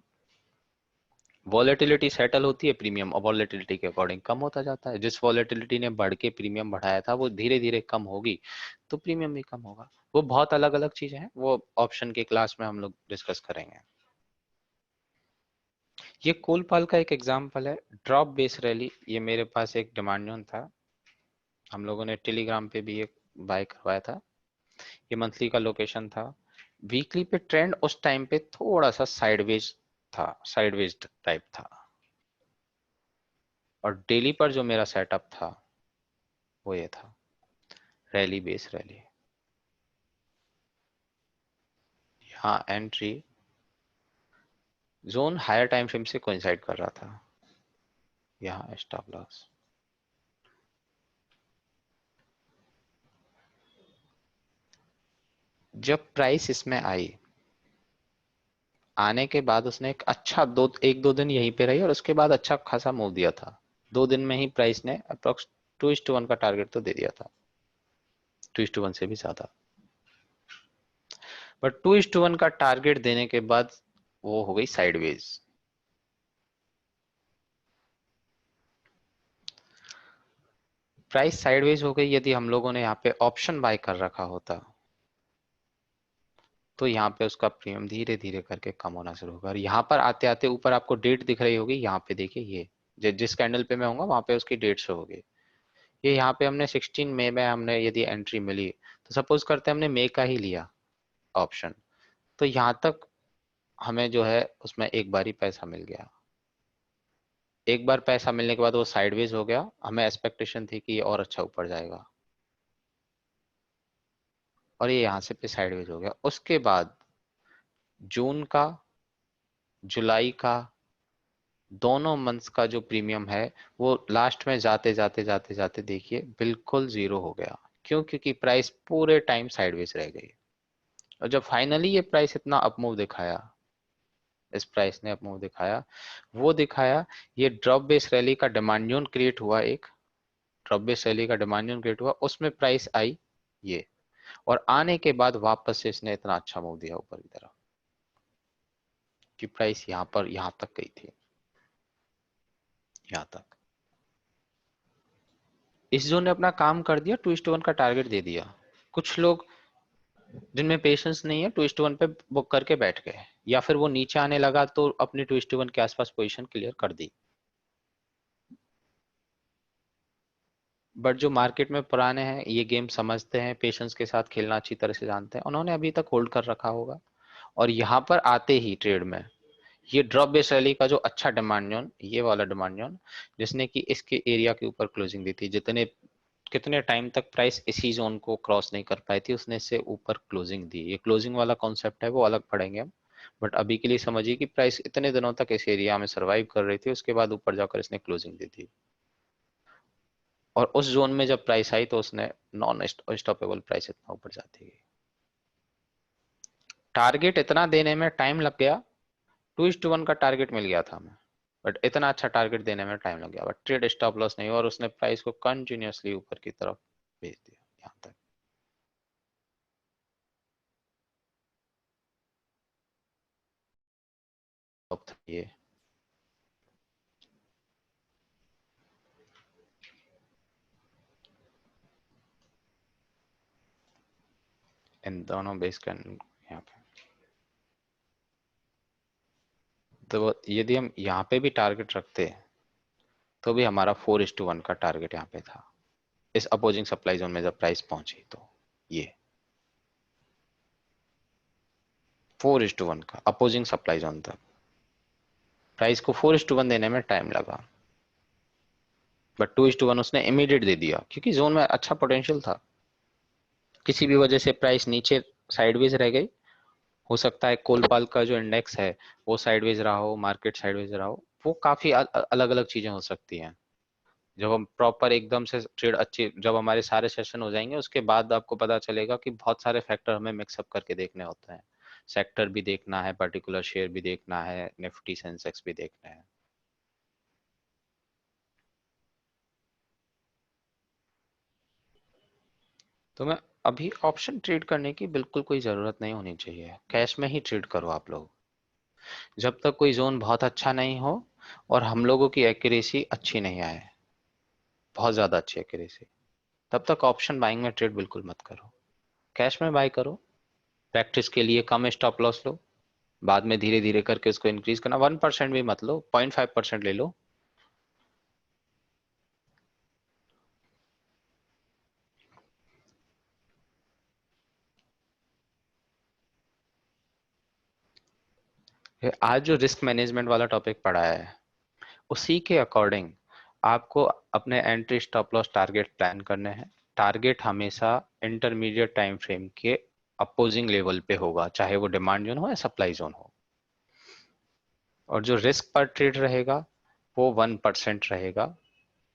वॉलेटिलिटी सेटल होती है, प्रीमियम और वॉलेटिलिटी के अकॉर्डिंग कम होता जाता है। जिस वॉलेटिलिटी ने बढ़ के प्रीमियम बढ़ाया था वो धीरे धीरे कम होगी तो प्रीमियम भी कम होगा। वो बहुत अलग अलग चीजें हैं, वो ऑप्शन की क्लास में हम लोग डिस्कस करेंगे। ये कोलपाल का एक एग्जांपल है, ड्रॉप बेस रैली। ये मेरे पास एक डिमांड जोन था, हम लोगों ने टेलीग्राम पे भी एक बाय करवाया था। ये मंथली का लोकेशन था। वीकली पे ट्रेंड उस टाइम पे थोड़ा सा साइडवेज था, साइडवेज टाइप था। और डेली पर जो मेरा सेटअप था वो ये था, रैली बेस रैली। यहाँ entry zone higher time frame से कोइंसाइड कर रहा था, यहाँ स्टॉप लॉस। जब प्राइस इसमें आई, आने के बाद उसने एक अच्छा एक दो दिन यहीं पे रही और उसके बाद अच्छा खासा मूव दिया था। 2 दिन में ही प्राइस ने अप्रोक्स 2:1 का टारगेट तो दे दिया था, 2:1 से भी ज्यादा। बट 2:1 का टारगेट देने के बाद वो हो गई साइडवेज। प्राइस साइडवेज हो गई, यदि हम लोगों ने यहाँ पे ऑप्शन बाय कर रखा होता तो यहाँ पे उसका प्रीमियम धीरे धीरे करके कम होना शुरू होगा। और यहाँ पर आते आते ऊपर आपको डेट दिख रही होगी, यहाँ पे देखिए ये जिस कैंडल पे मैं होऊंगा वहां पे उसकी डेट शो होगी। ये यहाँ पे हमने 16 मई में हमने यदि एंट्री मिली तो सपोज करते हैं हमने मई का ही लिया ऑप्शन, तो यहाँ तक हमें जो है उसमें एक बार ही पैसा मिल गया। एक बार पैसा मिलने के बाद वो साइडवेज हो गया, हमें एक्सपेक्टेशन थी कि ये और अच्छा ऊपर जाएगा, और ये यहाँ से पे साइडवेज हो गया। उसके बाद जून का, जुलाई का, दोनों मंथ्स का जो प्रीमियम है वो लास्ट में जाते जाते जाते जाते देखिए बिल्कुल जीरो हो गया। क्यों? क्योंकि प्राइस पूरे टाइम साइडवेज रह गई। और जब फाइनली ये प्राइस इतना अपमूव दिखाया, इस प्राइस ने अपमूव दिखाया, वो दिखाया ये ड्रॉप बेस रैली का डिमांड जोन क्रिएट हुआ, एक ड्रॉप बेस रैली का डिमांड जोन क्रिएट हुआ, उसमें प्राइस आई ये, और आने के बाद वापस से इसने इतना अच्छा मूव दिया ऊपर की तरफ कि प्राइस यहाँ पर यहाँ तक गई थी, यहाँ तक। इस जोन ने अपना काम कर दिया, 2:1 का टारगेट दे दिया। कुछ लोग जिनमें पेशेंस नहीं है 2:1 पे बुक करके बैठ गए, या फिर वो नीचे आने लगा तो अपनी 2:1 के आसपास पोजीशन क्लियर कर दी। बट जो मार्केट में पुराने हैं, ये गेम समझते हैं, पेशेंस के साथ खेलना अच्छी तरह से जानते हैं, उन्होंने अभी तक होल्ड कर रखा होगा। और यहाँ पर आते ही ट्रेड में ये ड्रॉप बेस रैली का जो अच्छा डिमांड जोन, ये वाला डिमांड जोन जिसने कि इसके एरिया के ऊपर क्लोजिंग दी थी, जितने कितने टाइम तक प्राइस इसी जोन को क्रॉस नहीं कर पाई थी, उसने इससे ऊपर क्लोजिंग दी। ये क्लोजिंग वाला कॉन्सेप्ट है वो अलग पढ़ेंगे हम, बट अभी के लिए समझिए कि प्राइस इतने दिनों तक इस एरिया में सरवाइव कर रही थी, उसके बाद ऊपर जाकर इसने क्लोजिंग दी थी। और उस जोन में जब प्राइस आई तो उसने नॉन स्टॉपेबल प्राइस इतना ऊपर जाती गई। टारगेट इतना देने में टाइम लग गया, 2:1 का टारगेट मिल गया था हमें, बट इतना अच्छा टारगेट देने में टाइम लग गया, बट ट्रेड स्टॉप लॉस नहीं हुआ, और उसने प्राइस को कंटिन्यूअसली ऊपर की तरफ भेज दिया यहाँ तक। अब ये इन दोनों बेस कैंडल यहाँ पे, तो यदि हम यहाँ पे भी टारगेट रखते हैं तो भी हमारा 4:1 का टारगेट यहाँ पे था, इस अपोजिंग सप्लाई जोन में जब प्राइस पहुंची तो ये 4:1 का अपोजिंग सप्लाई जोन तक प्राइस को 4:1 देने में टाइम लगा, बट 2:1 उसने इमीडिएट दे दिया क्योंकि जोन में अच्छा पोटेंशियल था। किसी भी वजह से प्राइस नीचे साइडवेज रह गई, हो सकता है कोलपाल का जो इंडेक्स है वो साइडवेज रहा हो, मार्केट साइडवेज रहा हो, वो काफी अलग अलग चीजें हो सकती हैं। जब हम प्रॉपर एकदम से ट्रेड अच्छी, जब हमारे सारे सेशन हो जाएंगे उसके बाद आपको पता चलेगा कि बहुत सारे फैक्टर हमें मिक्सअप करके देखने होते हैं। सेक्टर भी देखना है, पर्टिकुलर शेयर भी देखना है, निफ्टी सेंसेक्स भी देखना है। तो मैं अभी ऑप्शन ट्रेड करने की बिल्कुल कोई जरूरत नहीं होनी चाहिए, कैश में ही ट्रेड करो आप लोग। जब तक कोई जोन बहुत अच्छा नहीं हो और हम लोगों की एक्यूरेसी अच्छी नहीं आए, बहुत ज्यादा अच्छी एक्यूरेसी, तब तक ऑप्शन बाइंग में ट्रेड बिल्कुल मत करो। कैश में बाय करो, प्रैक्टिस के लिए कम स्टॉप लॉस लो, बाद में धीरे धीरे करके उसको इंक्रीज करना। 1% भी मत लो, 0.5% ले लो। आज जो रिस्क मैनेजमेंट वाला टॉपिक पढ़ा है उसी के अकॉर्डिंग आपको अपने entry stop loss target plan करने हैं। टारगेट हमेशा इंटरमीडिएट टाइम फ्रेम के अपोजिंग लेवल पे होगा, चाहे वो डिमांड जोन हो या सप्लाई जोन हो। और जो रिस्क पर ट्रेड रहेगा वो 1% रहेगा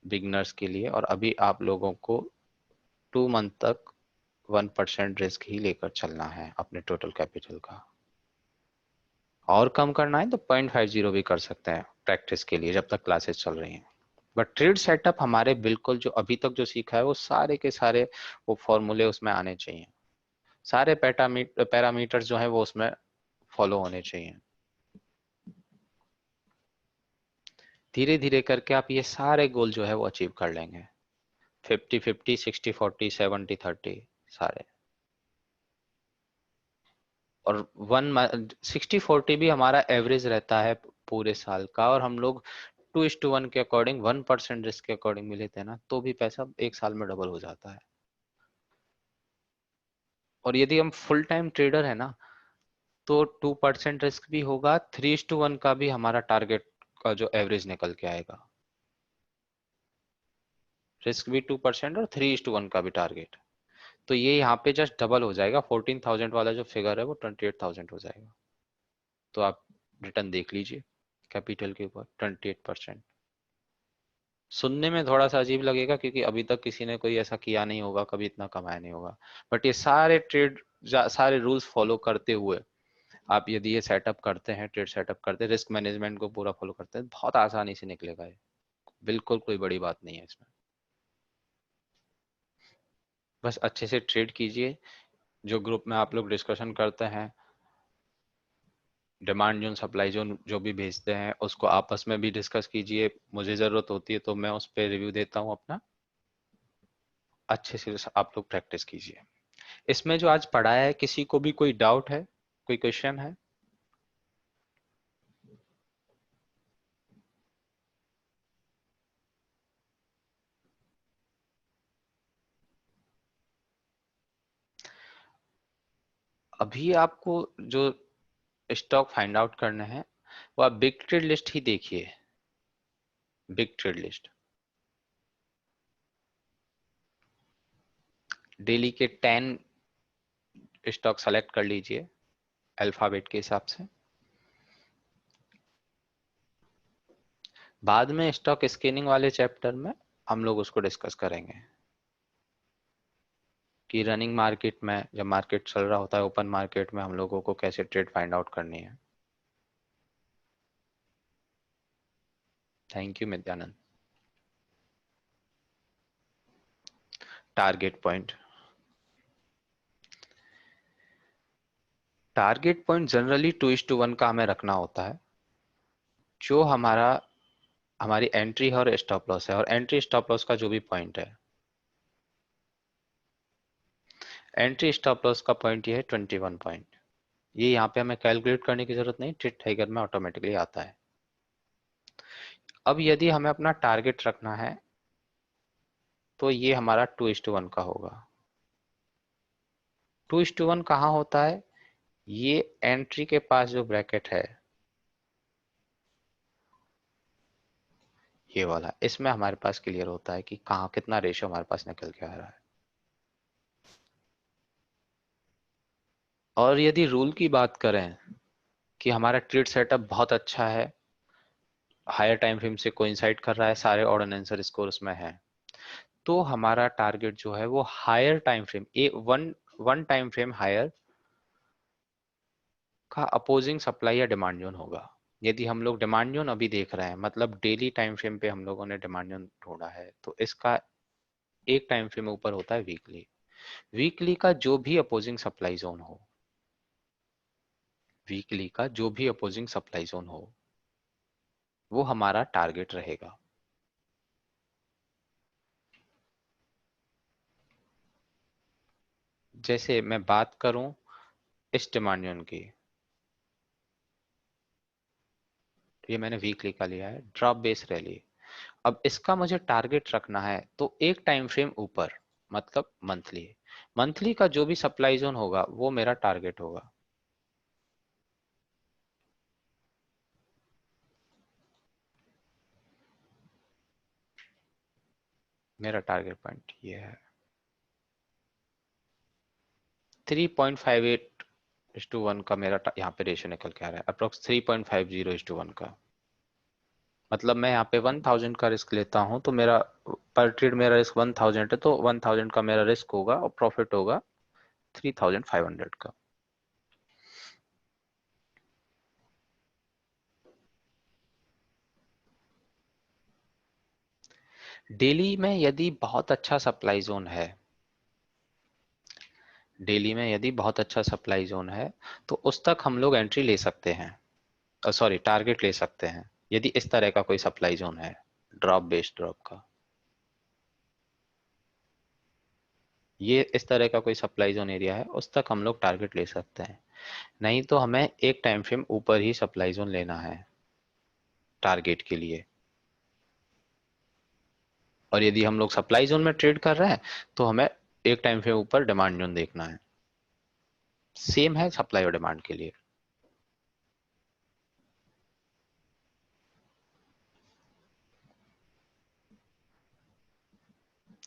बिगनर्स के लिए, और अभी आप लोगों को 2 मंथ तक 1% रिस्क ही लेकर चलना है अपने टोटल कैपिटल का। और कम करना है तो 0.50 भी कर सकते हैं प्रैक्टिस के लिए जब तक क्लासेस चल रही हैं। बट ट्रेड सेटअप हमारे बिल्कुल जो अभी तक जो सीखा है वो सारे के सारे वो फॉर्मूले उसमें आने चाहिए, सारे पैरामीटर्स जो है वो उसमें फॉलो होने चाहिए। धीरे धीरे करके आप ये सारे गोल जो है वो अचीव कर लेंगे। 50-50, 60-40, 70-30 सारे। और 60-40 भी हमारा एवरेज रहता है पूरे साल का, और हम लोग 2:1 के अकॉर्डिंग 1% रिस्क के अकॉर्डिंग मिले थे ना, तो भी पैसा एक साल में डबल हो जाता है। और यदि हम फुल टाइम ट्रेडर है ना, तो 2% रिस्क भी होगा, 3:1 का भी हमारा टारगेट का जो एवरेज निकल के आएगा। रिस्क भी 2% और 3:1 का भी टारगेट। तो ये यहाँ पे जस्ट डबल हो जाएगा, 14,000 वाला जो फिगर है वो 28,000 हो जाएगा। तो आप रिटर्न देख लीजिए कैपिटल के ऊपर 28%। सुनने में थोड़ा सा अजीब लगेगा क्योंकि अभी तक किसी ने कोई ऐसा किया नहीं होगा, कभी इतना कमाया नहीं होगा। बट ये सारे सारे रूल्स फॉलो करते हुए आप यदि ये सेटअप करते हैं, ट्रेड सेटअप करते हैं, रिस्क मैनेजमेंट को पूरा फॉलो करते हैं, बहुत आसानी से निकलेगा ये। बिल्कुल कोई बड़ी बात नहीं है इसमें। बस अच्छे से ट्रेड कीजिए। जो ग्रुप में आप लोग डिस्कशन करते हैं, डिमांड जोन सप्लाई जोन जो भी भेजते हैं उसको आपस में भी डिस्कस कीजिए। मुझे जरूरत होती है तो मैं उस पर रिव्यू देता हूँ अपना। अच्छे से आप लोग प्रैक्टिस कीजिए। इसमें जो आज पढ़ाया है, किसी को भी कोई डाउट है, कोई क्वेश्चन है? अभी आपको जो स्टॉक फाइंड आउट करने हैं वो आप बिग ट्रेड लिस्ट ही देखिए। बिग ट्रेड लिस्ट डेली के 10 स्टॉक सेलेक्ट कर लीजिए अल्फाबेट के हिसाब से। बाद में स्टॉक स्कैनिंग वाले चैप्टर में हम लोग उसको डिस्कस करेंगे कि रनिंग मार्केट में जब मार्केट चल रहा होता है, ओपन मार्केट में हम लोगों को कैसे ट्रेड फाइंड आउट करनी है। Thank you Nityanand. Target point, target point generally 2:1 का हमें रखना होता है। जो हमारी एंट्री है और स्टॉप लॉस है, और एंट्री स्टॉप लॉस का जो भी पॉइंट है, एंट्री स्टॉप लॉस का पॉइंट ये है 21 पॉइंट। ये यहाँ पे हमें कैलकुलेट करने की जरूरत नहीं, ट्रेड टाइगर में ऑटोमेटिकली आता है। अब यदि हमें अपना टारगेट रखना है तो ये हमारा 2:1 का होगा। 2:1 कहाँ होता है? ये एंट्री के पास जो ब्रैकेट है ये वाला, इसमें हमारे पास क्लियर होता है कि कहाँ कितना रेशियो हमारे पास निकल के आ रहा है। और यदि रूल की बात करें कि हमारा ट्रेड सेटअप बहुत अच्छा है, हायर टाइम फ्रेम से कोइंसाइड कर रहा है, सारे ऑड एंड आंसर स्कोर उसमें है, तो हमारा टारगेट जो है वो higher time frame, one one time frame higher का अपोजिंग सप्लाई या डिमांड जोन होगा। यदि हम लोग डिमांड जोन अभी देख रहे हैं, मतलब डेली टाइम फ्रेम पे हम लोगों ने डिमांड जोन ढूंढा है, तो इसका एक टाइम फ्रेम ऊपर होता है वीकली। वीकली का जो भी अपोजिंग सप्लाई जोन हो, वीकली का जो भी अपोजिंग सप्लाई जोन हो वो हमारा टारगेट रहेगा। जैसे मैं बात करूं इस डिमांड जोन की, ये मैंने वीकली का लिया है, ड्रॉप बेस रैली। अब इसका मुझे टारगेट रखना है तो एक टाइम फ्रेम ऊपर, मतलब मंथली, मंथली का जो भी सप्लाई जोन होगा वो मेरा टारगेट होगा। मेरा टारगेट पॉइंट ये है 3.58:1 का मेरा यहाँ पे रेशियो निकल के आ रहा है, अप्रोक्स 3.50:1 का। मतलब मैं यहाँ पे 1,000 का रिस्क लेता हूँ तो मेरा पर ट्रेड मेरा रिस्क 1,000 है, तो 1,000 का मेरा रिस्क होगा और प्रॉफिट होगा 3,500 का। डेली में यदि बहुत अच्छा सप्लाई जोन है, डेली में यदि बहुत अच्छा सप्लाई जोन है तो उस तक हम लोग एंट्री ले सकते हैं, सॉरी टारगेट ले सकते हैं, यदि इस तरह का कोई सप्लाई जोन है, ड्रॉप बेस्ड ड्रॉप का, ये इस तरह का कोई सप्लाई जोन एरिया है उस तक हम लोग टारगेट ले सकते हैं। नहीं तो हमें एक टाइम फ्रेम ऊपर ही सप्लाई जोन लेना है टारगेट के लिए। और यदि हम लोग सप्लाई जोन में ट्रेड कर रहे हैं तो हमें एक टाइम फ्रेम ऊपर डिमांड जोन देखना है। सेम है सप्लाई और डिमांड के लिए।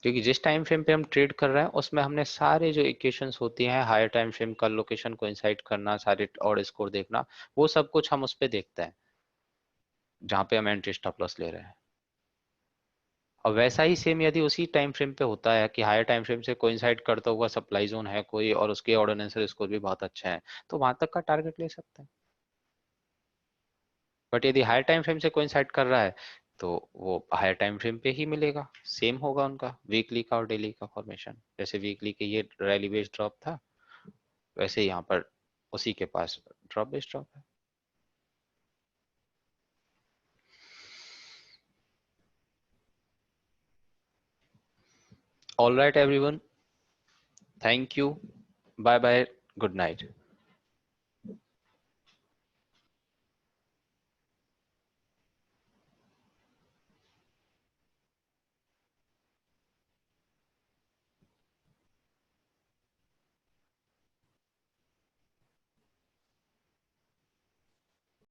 क्योंकि जिस टाइम फ्रेम पे हम ट्रेड कर रहे हैं उसमें हमने सारे जो इक्वेशंस होती हैं, हायर टाइम फ्रेम का लोकेशन कोइंसाइड करना, सारे और स्कोर देखना, वो सब कुछ हम उस पे देखते हैं जहाँ पे हम एंट्री स्टॉप लॉस ले रहे हैं। और वैसा ही सेम यदि उसी टाइम फ्रेम पे होता है कि हायर टाइम फ्रेम से कोइंसाइड करता हुआ सप्लाई जोन है कोई और उसके ऑर्डिनेंशियल स्कोर भी बहुत अच्छे हैं, तो वहां तक का टारगेट ले सकते हैं। बट यदि हायर टाइम फ्रेम से कोइंसाइड कर रहा है तो वो हायर टाइम फ्रेम पे ही मिलेगा, सेम होगा उनका वीकली का और डेली का फॉर्मेशन। जैसे वीकली के ये रैली बेस्ड ड्रॉप था, वैसे ही यहाँ पर उसी के पास ड्रॉप बेस्ड ड्रॉप है। All right everyone, thank you, bye bye, good night.